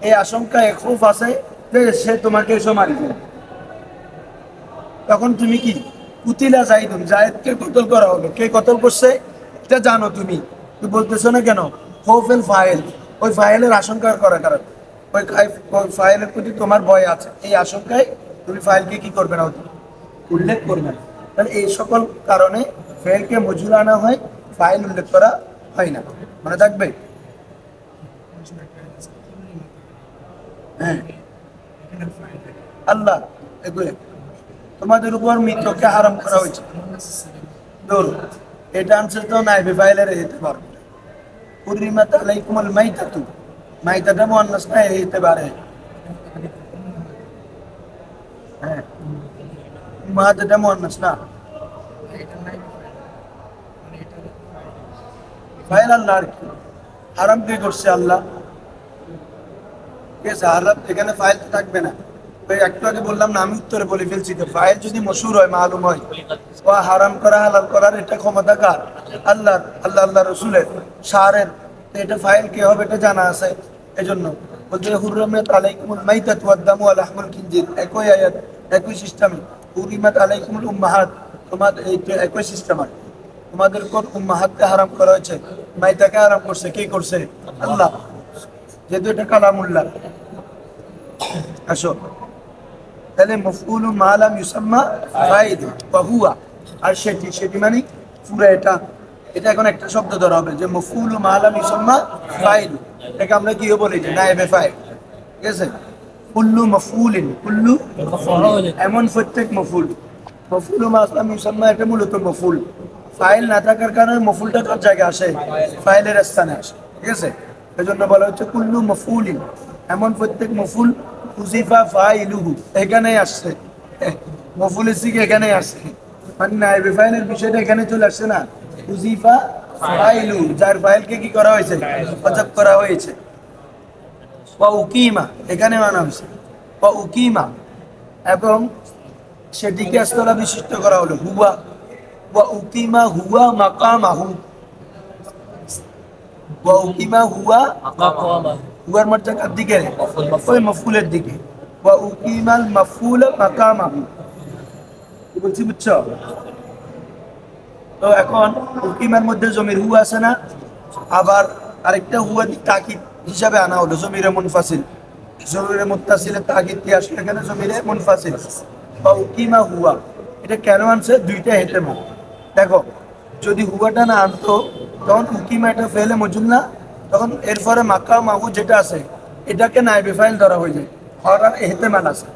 এই আশঙ্কা খুব আছে যে সে তোমাকে এসে মারি ফেলবে, তখন তুমি কি কুতিলা জাহিদুন, জায়েদকে কতল করা হলো। কে কতল করছে এটা জানো তুমি, তুমি বলতেছো না কেন? খৌফেল ফাইল, ওই ফাইলের আশঙ্কা করার কারণ, ওই ফাইলের প্রতি তোমার ভয় আছে, এই আশঙ্কায় তুমি ফাইলকে কি করবে না? উল্লেখ করবে না। তাহলে এই সকল কারণে ফাইলকে মজুর আনা হয়, ফাইল উল্লেখ করা হয় না। মনে থাকবে? হ্যাঁ, আল্লাহ এগুলো তোমাদের উপর মৃত্যুকে হারাম করা হয়েছে। দূর, এটা আনসার তো নাই ফাইলের যেতে পারবে। হুরিমাত আলাইকুমুল মাইতাতু, মাইতাটা মুআন্নাস না, হতে পারে। হ্যাঁ, মাইতাটা মুআন্নাস না, ফাইল আল্লাহ আর কি হারাম কে করছে? আল্লাহ। ঠিক আছে, হারাম এখানে ফাইল তো থাকবে না। ওই একটু আগে বললাম না, আমি উত্তরে বলে ফেলছি, তো ফাইল যদি মশহুর হয়, মালুম হয়, ও হারাম করা হালাল করার এটা ক্ষমতা কার? আল্লাহর। আল্লাহ রসুলের, শারের। এটা ফাইল কে হবে এটা জানা আছে, এজন্য বলতে হুররিমাত আলাইকুমুল মাইতাতু ওয়াদ দামু ওয়া লাহমুল খিনজির, একই আয়াত, একই সিস্টেমে। হুররিমাত আলাইকুমুল উম্মাহাত, তোমাদের এই একই সিস্টেম। তোমাদের উপর উম্মাহাতকে হারাম করা হয়েছে, মাইতাকে হারাম করছে কে করছে? আল্লাহ, যেহেতু এটা কালামুল্লাহ। আসো, তাহলে মফউলু মা লাম ইউসাম্মা ফাইল ওয়া হুয়া, আর সেটি মানে পুরো এটা এখন একটা শব্দ ধরা হবে যে মফউলু মা লাম ইউসাম্মা ফাইল, এটাকে আমরা কিও বলি যে নায়েবে ফাইল। ঠিক আছে? কুল্লু মফউলিন, কুল্লু এমন প্রত্যেক মফুল, মফুল মাসলাম মুসাম্মা, এটা মূলত মফুল। ফাইল না থাকার কারণে মফুলটা কার জায়গায় আসে? ফাইলের স্থানে আসে, ঠিক আছে? এজন্য বলা হচ্ছে কুল্লু মফউলিন, এমন প্রত্যেক মফুল উজিফা ফাইলুহু, এখানেই আসছে, মফুলের সিগ এখানেই আসছে, মানে নাইবে ফাইলের বিষয়টা এখানে চলে আসছে না, উজিফা ফাইলু, যার ফাইলকে কি করা হয়েছে? হযফ করা হয়েছে। ওয়া উকিমা, এখানে আনা হয়েছে ওয়া উকিমা, এবং সেটিকে স্থলা বিশিষ্ট করা হলো হুয়া, ওয়া উকিমা হুয়া মাকামাহু, ওয়া উকিমা হুয়া, হুয়ার মর্যাদা কার দিকে? ওই মফউলের দিকে। ওয়া উকিমাল মাফউল মাকামাহু, কি বলছি বুঝছো? তো এখন উকিমার মধ্যে জমির হুয়া আছে না, আবার আরেকটা হুয়া তাকিদ হিসাবে আনা হলো জমিরে মুনফাসিল, জমিরে মুত্তাসিলের তাকিদ কি আসলে এখানে জমিরে মুনফাসিল বা উকিমা হুয়া। এটা কেন আনছে? দুইটা হেতেমা। দেখো, যদি হুয়াটা না আনতো তখন উকিমা এটা ফেলে মজুল না, তখন এরপরে মাক্কা মাহু যেটা আছে এটাকে নাইবে ফাইল ধরা হয়ে যায়, হওয়ার এহতেমাল আছে।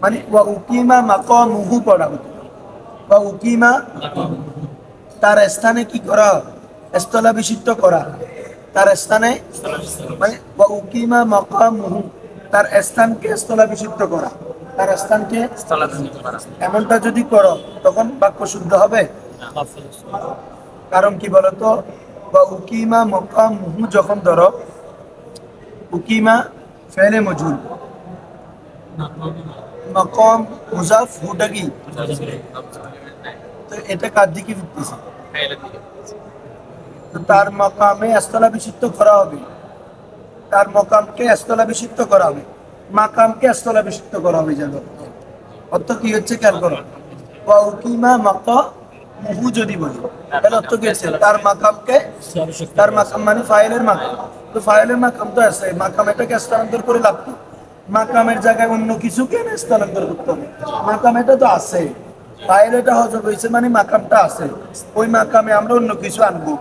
মানে ওয়া উকিমা মাক্কা মুহু পড়া হতো, বা উকিমা তার স্থানে কি করা? স্থলাভিষিক্ত করা, তার স্থানে, মানে ওয়া উকিমা মাকামুহু, তার স্থানকে স্থলাভিষিক্ত করা, তার স্থানকে এমনটা যদি করো তখন বাক্য শুদ্ধ হবে। কারণ কি বলতো, বা উকিমা মাকামুহু যখন ধরো, উকিমা ফেলে মজুল, মাকাম মুজাফ, হুটা কি? তো এটা কার দিকে ফিরতেছে? তো তার মকামে স্থলাভিষিক্ত করা হবে, তার মকামকে স্থলাভিষিক্ত করা হবে, মাকামকে স্থলাভিষিক্ত করা হবে। যেন অর্থ কি হচ্ছে খেয়াল করো, ওয়া উকিমা মাকামুহু যদি বলি তাহলে অর্থ কি হচ্ছে? তার মাকামকে, তার মাকাম মানে ফাইলের মাকাম, তো ফাইলের মাকাম তো আছে, মাকাম এটাকে স্থানান্তর করে লাভ কি? মাকামের জায়গায় অন্য কিছু কেন স্থানান্তর করতে হবে? মাকাম এটা তো আছে, ফাইল এটা হজব হয়েছে মানে মাকামটা আছে, ওই মাকামে আমরা অন্য কিছু আনবো।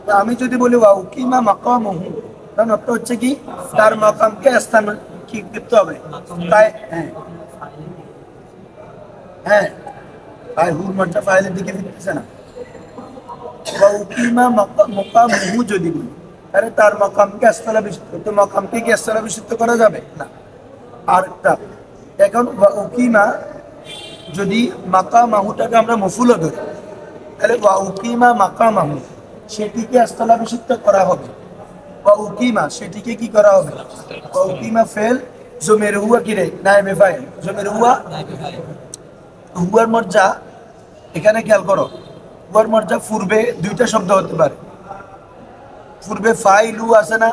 তো আমি যদি বলি ওয়া উকিমা মাকামুহু, তার অর্থ হচ্ছে কি? তার মাকামকে স্থান কি করতে হবে? তাই হ্যাঁ, হ্যাঁ, তাই হুর মনটা ফাইলের দিকে ফিরতেছে না। ওয়া উকিমা মাকামুহু যদি বলি তাহলে তার মাকামকে স্থলাভিষিক্ত, তো মাকামকে কি স্থলাভিষিক্ত করা যাবে না? আরেকটা, এখন ওয়া উকিমা যদি মাকামাহুটাকে আমরা মফুলও ধরি, তাহলে ওয়া উকিমা মাকামাহু, সেটিকে স্থলাভিষিক্ত করা হবে। ওয়া উকিমা, সেটিকে কি করা হবে? ওয়া উকিমা ফেল, জমির হুয়া কি রে? নাইবে ফাইল, জমির হুয়া, হুয়ার মর্যা এখানে খেয়াল করো, হুয়ার মর্যা পূর্বে দুইটা শব্দ হতে পারে। পূর্বে ফাইলু আছে না,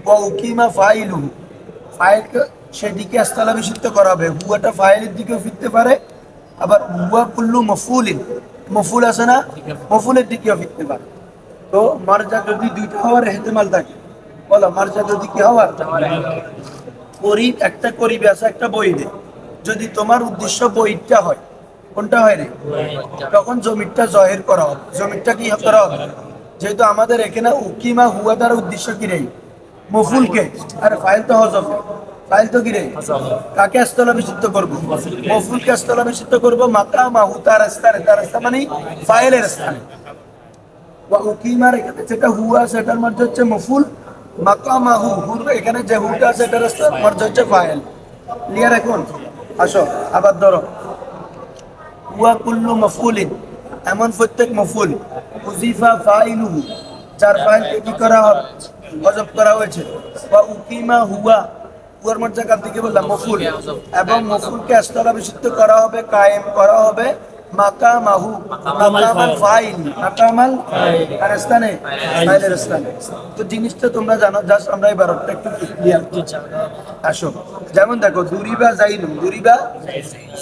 ওয়া উকিমা ফাইলু, ফাইলকে সেটিকে স্থলাভিষিক্ত করা হবে, হুয়াটা ফাইলের দিকেও ফিরতে পারে, আবার হুয়া কুল্লু মফুলিন, মফুল আছে না, মফুলের দিকেও ফিরতে পারে। তো মার্জা যদি দুইটা হওয়ার এহতেমাল থাকে, বলো মার্জা যদি কি হওয়ার, করিব একটা করিবে আছে একটা বইবে, যদি তোমার উদ্দেশ্য বইটা হয়, কোনটা হয় রে? তখন জমিরটা জহির করা হবে, জমিরটা কি করা হবে? যেহেতু আমাদের এখানে উকিমা হুয়া দ্বারা উদ্দেশ্য কি রে? মফুলকে, আর ফাইল তো হজফ, ফাইল তো কি রে? কাকে স্থলাভিষিক্ত করবো? মফুলকে স্থলাভিষিক্ত করবো, মাকামাহু তার স্থানে, তার স্থান মানে ফাইলের স্থানে। ওয়া উকিমার এখানে যেটা হুয়া সেটার মধ্যে হচ্ছে মফুল, মাকামাহু হুর এখানে যে হুটা আছে এটার মধ্যে হচ্ছে ফাইল। ক্লিয়ার? এখন আসো আবার ধরো, হুয়া কুল্লু মফুলিন, এমন প্রত্যেক মফুল উজিফা ফাইলুহু, যার ফাইলকে কি করা হবে? হযফ করা হয়েছে। ওয়া উকিমা হুয়া, হুয়ার মর্যাদা কার দিকে বললাম? মফুল, এবং মফুলকে স্থলাভিষিক্ত করা হবে, কায়েম করা হবে মাকামাহু, মাকামাল ফাইল, মাকামাল আর স্থানে, ফাইলের স্থানে। তো জিনিসটা তোমরা জানো, জাস্ট আমরা এবার একটু ক্লিয়ার। আসো, যেমন দেখো, দুরিবা জাইদুন, দুরিবা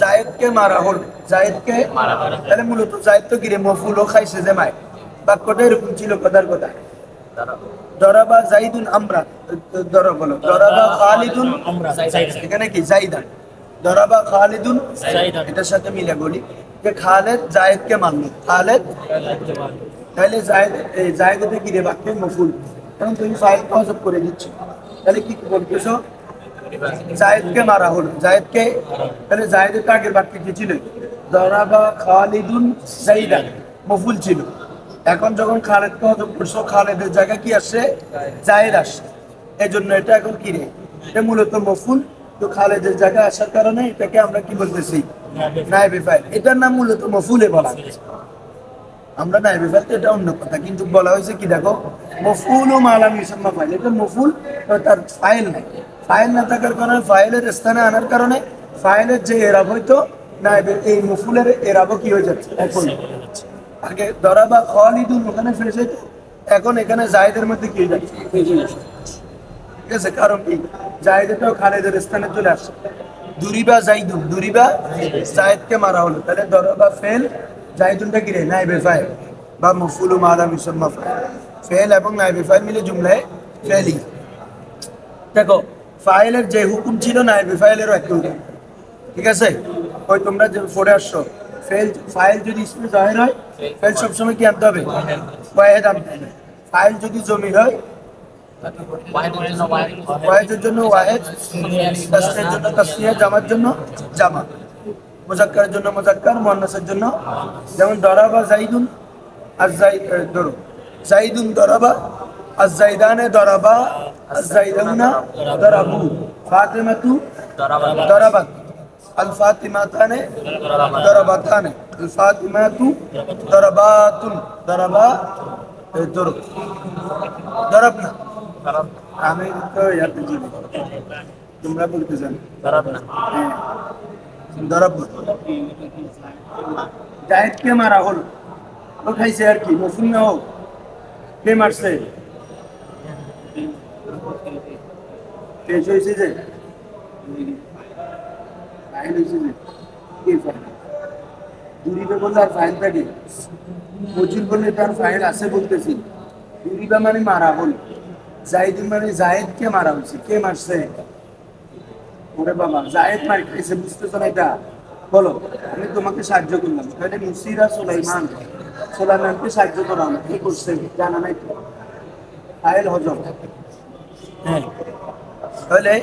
জায়েদকে মারা হল, জায়েদকে, তাহলে মূলত জায়েদ তো কিরে? মফুল ও খাইছে যে মায়, বাক্যটা এরকম ছিল কথার কথা। দরাবা জাইদুন আমরা, ধরো বলো দরাবা খালিদুন, এখানে কি জাইদান, দরাবা খালিদুন, এটার সাথে মিলে বলি যে খালেদ জায়েদকে মারলো, খালেদ, তাহলে জায়েদ, এই জায়েদে কি রে? বাক্যে মফুল, এখন তুমি ফাইল হযফ করে দিচ্ছ, তাহলে কি বলতেছো? জায়েদকে মারা হলো, জায়েদকে, তাহলে জায়েদের তো আগের বাক্যে কি ছিল? দরাবা খালিদুন জাইদান, মফুল ছিল। এখন যখন খালেদকে হজম করছো, খালেদের জায়গায় কি আসছে? জায়েদ আসছে। এই জন্য এটা এখন কি রে? এটা মূলত মফুল। তো খালেদের জায়গায় আসার কারণে এটাকে আমরা কি বলতেছি? নায়েবে ফাইল। এটার নাম মূলত মফুলে বলা হয়েছে। আমরা নায়েবে ফাইল, এটা অন্য কথা, কিন্তু বলা হয়েছে কি দেখো, মফুল ও মালাম ইউসাম্মা ফাইল। এটা মফুল, তার ফাইল নাই। ফাইল না থাকার কারণে, ফাইলের স্থানে আনার কারণে ফাইলের যে এরাব হইতো, নায়েবে এই মফুলের এরাবও কি হয়ে যাচ্ছে? এখন আগে দরাবা খালিদুন ওখানে ফেসে হইতো, এখন এখানে জায়েদের মধ্যে কি হয়ে যাচ্ছে? ঠিক আছে, কারণ কি? জায়েদটাও খালেদের স্থানে চলে আসছে। দুরিবা জাইদুন, দুরিবা জায়েদকে মারা হলো, তাহলে দরাবা ফেল, জাইদুনটা কি রে? নাইবে ফাইল বা মফুলু মালা মুসাম্মা ফাইল। ফেল এবং নাইবে ফাইল মিলে জুমলায় ফেলি। দেখো, ফাইলের যে হুকুম ছিল নাইবে ফাইলেরও একটা হুকুম। ঠিক আছে, ওই তোমরা যে পড়ে আসছো, ফেল ফাইল যদি ইসমে জাহির হয়, ফেল সবসময় কি আনতে হবে? ওয়াহেদ আনতে হবে। ফাইল যদি জমির হয়, ওয়াহেদের জন্য ওয়াহেদ, তাসনিয়ার জন্য তাসনিয়া, জামার জন্য জামা, মুজাক্কারের জন্য মুজাক্কার, মুয়ান্নাসের জন্য, যেমন দরাবা জাইদুন ধরো জাইদুন দরাবা, আজ-জাইদানে দরাবা, আজ-জাইদানা দরাবু, ফাতিমাতু দরাবাত, আল-ফাতিমাতানে দরাবাতানে, আল-ফাতিমাতু দরাবাতুন, দরাবা দরাবনা। আমি তো ইয়াতে জীবি, তোমরা বলতে জানো দরাবনা। দরাবনা। জায়েদকে মারা হলো, ও খাইছে আর কি, মফুল না হোক, কে মারছে? শেষ হয়েছে যে ফাইল হয়েছে যে, কে ফাইল? দুরিবে বললে আর ফাইল থাকে? মজির বললে তার ফাইল আছে বলতেছি। দুরিবা মানে মারা হলো, জায়েদ মানে জায়েদকে মারা হয়েছে, কে মারছে? ওরে বাবা, জায়েদ মার খাইছে, বুঝতেছো না এটা? বলো, আমি তোমাকে সাহায্য করলাম, তাহলে মুসিরা সুলাইমানকে সাহায্য করা, কি করছে জানা নাই তো? ফাইল হজম। হ্যাঁ, তাহলে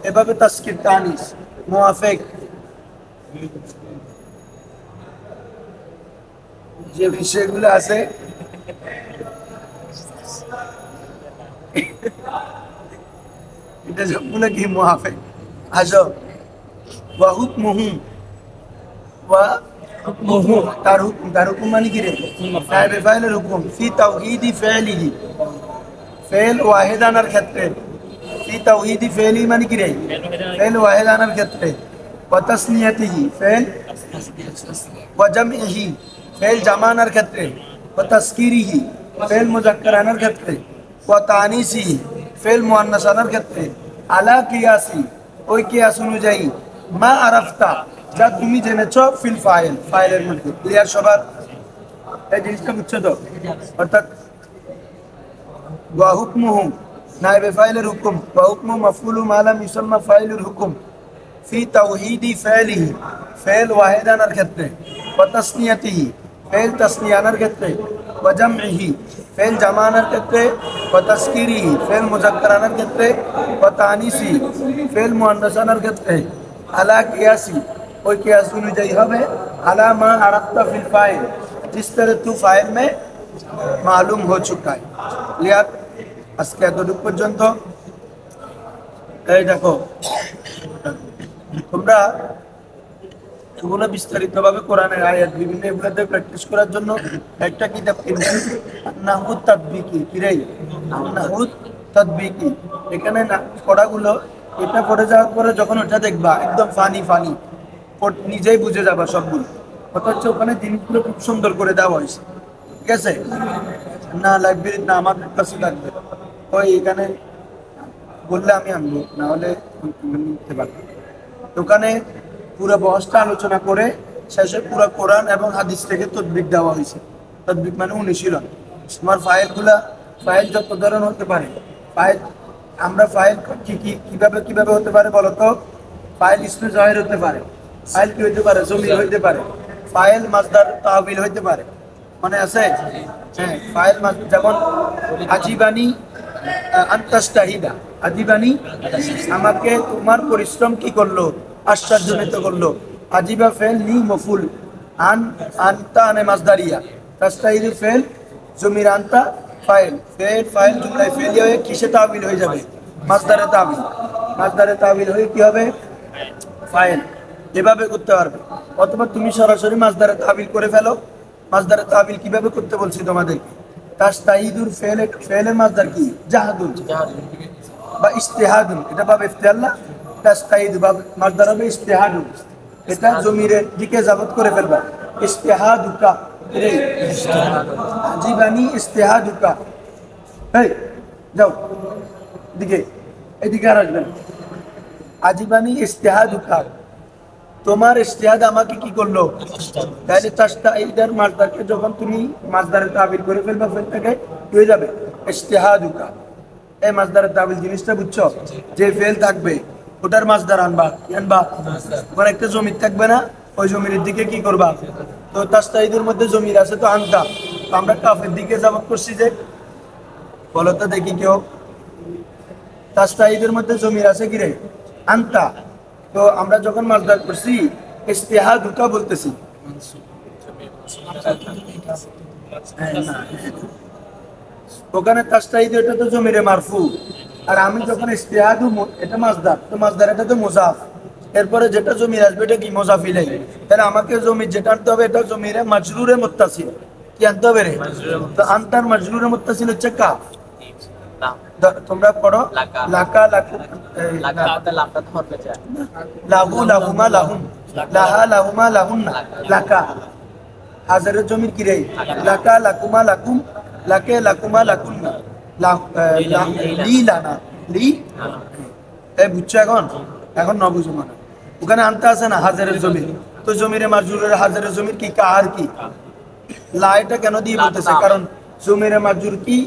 এভাবে তাসকির তানিস মুআফিক যে বিষয়গুলো আছে, এটা সবগুলো কি মুআফিক। আসো, ওয়া হুকমুহু, ওয়া হুকমুহু, তার হুকুম, তার হুকুম মানে কি রে? নায়েবে ফাইলের হুকুম, ফি তাওহীদি ফাইলিহি, ফেল ওয়াহিদ আনার ক্ষেত্রে, ফি তাওহীদি ফাইলি মানে কি রে? ফেল ওয়াহিদ আনার ক্ষেত্রে, ওয়া তাসনিয়াতিহি, ফেল ওয়া জামইহি, ফেল জামা আনার ক্ষেত্রে, ওয়া তাসকিরিহি, ফেল মুযাক্কার আনার ক্ষেত্রে, ওয়া তানিসিহি, ফেল মুআন্নাস আনার ক্ষেত্রে, আলা কিয়াসি, ওই কিয়াস অনুযায়ী, মা আরাফতা, যা তুমি জেনেছো, ফিল ফাইল, ফাইলের মধ্যে। ক্লিয়ার সবার? এই জিনিসটা বুঝছো তো? অর্থাৎ ওয়া হুকমুহু, নায়েবে ফাইলের হুকুম, ওয়া হুকমু মাফউলু মা লাম ইউসাম্মা ফাইলুল হুকুম, ফি তাওহীদি ফাইলিহি, ফাইল ওয়াহিদ আনার ক্ষেত্রে, ওয়া তাসনিয়াতিহি, ফাইল তাসনিয়া আনার ক্ষেত্রে, ওয়া জামইহি, ফাইল জামা আনার ক্ষেত্রে, ওয়া তাসকিরিহি, ফাইল মুযাক্কার আনার ক্ষেত্রে, ওয়া তানিসি, ফাইল মুআন্নাস আনার ক্ষেত্রে, আলা কিয়াসি, ওই কিয়াস অনুযায়ী হবে, আলা মা আরাফতা ফিল ফাইল, जिस तरह तू फाइल में मालूम हो चुका है। क्लियर? আজকে এতটুকু পর্যন্ত। এই দেখো, তোমরা এগুলো বিস্তারিতভাবে কোরআনের আয়াত বিভিন্ন এগুলোতে প্র্যাকটিস করার জন্য একটা কিতাব কিনবে, নাহুত তাদবিকি, কিরাই নাহুত তাদবিকি। এখানে পড়াগুলো, এটা পড়ে যাওয়ার পরে যখন ওটা দেখবা একদম ফানি নিজেই বুঝে যাবা সবগুলো। অথচ ওখানে জিনিসগুলো খুব সুন্দর করে দেওয়া হয়েছে। ঠিক আছে, না লাইব্রেরি না আমার কাছে লাগবে, ওই এখানে বললে আমি আনবো, না হলে নিতে পারবো। দোকানে পুরো বহসটা আলোচনা করে শেষে পুরো কোরআন এবং হাদিস থেকে তদবিক দেওয়া হয়েছে। তদবিক মানে অনুশীলন। তোমার ফাইল যত ধরনের হতে পারে, ফাইল আমরা ফাইল কিভাবে হতে পারে বলো তো? ফাইল ইসমে জাহির হতে পারে, ফাইল কি হইতে পারে? জমির হইতে পারে, ফাইল মাসদার তাহবিল হইতে পারে। মনে আছে? হ্যাঁ, ফাইল যেমন আজিবানি আন্তাস্তাহিদা, আজিবানি আমাকে তোমার পরিশ্রম কি করলো, আশ্চর্যজনিত করলো। আজিবা ফেল নি মফুল, আন আনতা আনে মাসদারিয়া, তাস্তাইদু ফেল জমির আনতা ফাইল, ফেল ফাইল জুমলায় ফেল হয়ে কিসে তাবিল হয়ে যাবে, মাসদারে তাবিল। মাসদারে তাবিল হয়ে কি হবে, ফাইল। এভাবে করতে পারবে। অথবা তুমি সরাসরি মাসদারে তাবিল করে ফেলো। মাসদারে তাবিল কিভাবে করতে বলছি তোমাদেরকে, তাস্তাইদুর ফেল, ফেলের মাসদার কি, জাহাদুল বা ইস্তেহাদুন, এটা ভাবে ইফতিহার না, তাস্তাইদ বা মাসদার হবে ইস্তেহাদুন, এটা জমিরের দিকে যাবত করে ফেলবা। ইস্তেহাদুকা, রে আজিবানি ইস্তেহাদুকা, এই যাও দিকে, এদিকে আর আসবেন। আজিবানি ইস্তেহাদুকা, তোমার ইস্তেহাদ আমাকে কি করলো। তাহলে তাস্তাইদের মাসদারকে যখন তুমি মাসদারে তাবিল করে ফেলবা, ফেল থেকে কি হয়ে যাবে, ইস্তেহাদুকা। এই মাসদারের তাবিল জিনিসটা বুঝছো, যে ফেল থাকবে ওটার মাসদার আনবা, কি আনবা, ওখানে একটা জমির থাকবে না, ওই জমির দিকে কি করবা। তো তাস্তাইদের মধ্যে জমির আছে তো আনতা, তো আমরা কাফের দিকে যাবত করছি যে, বলো তো দেখি কেউ, তাস্তাইদের মধ্যে জমির আছে কি রে, আনতা। তো আমরা যখন মাসদার করছি ইস্তেহাদুকা বলতেছি। না, ওখানে তাস্তাইদ এটা তো জমিরে মারফু, আর আমি যখন ইস্তেহাদু এটা মাসদার, তো মাসদার এটা তো মুজাফ, এরপরে যেটা জমির আসবে এটা কি মুজাফ ইলাই। তাহলে আমাকে জমির যেটা আনতে হবে এটা জমিরে মাজরুরে মুত্তাসিল, কি আনতে হবে রে, তো আনতার মাজরুরে মুত্তাসিল হচ্ছে কাফ। তোমরা পড়ো লাকা লাকু, লাহু লাহুমা লাহুম, লাহা লাহুমা লাহুন্না, লাকা হাজারের জমির কি রে, লাকা লাকুমা লাকুম, লাকে লাকুমা লাকুন্না, লি লানা, লি। এই বুঝছো এখন, এখন ন বুঝো মানে। ওখানে আনতে আছে না হাজারের জমির, তো জমিরে মাজরুরের হাজারের জমির কি কার কি, লা এটা কেন দিয়ে বলতেছে, কারণ জমিরে মাজরুর কি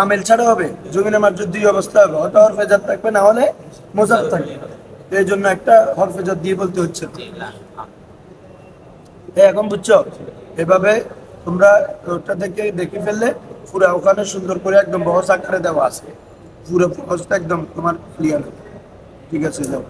আমেল ছাড়া হবে, জমিরে মাজরুর দুই অবস্থা হবে, হয়তো হরফে জাত থাকবে, না হলে মোজাফ থাকবে। এই জন্য একটা হরফে জাত দিয়ে বলতে হচ্ছে। এখন বুঝছো, এভাবে তোমরা ওটা থেকে দেখে ফেললে পুরো ওখানে সুন্দর করে একদম বহস আকারে দেওয়া আছে, পুরো বহসটা একদম তোমার ক্লিয়ার। ঠিক আছে, যাও।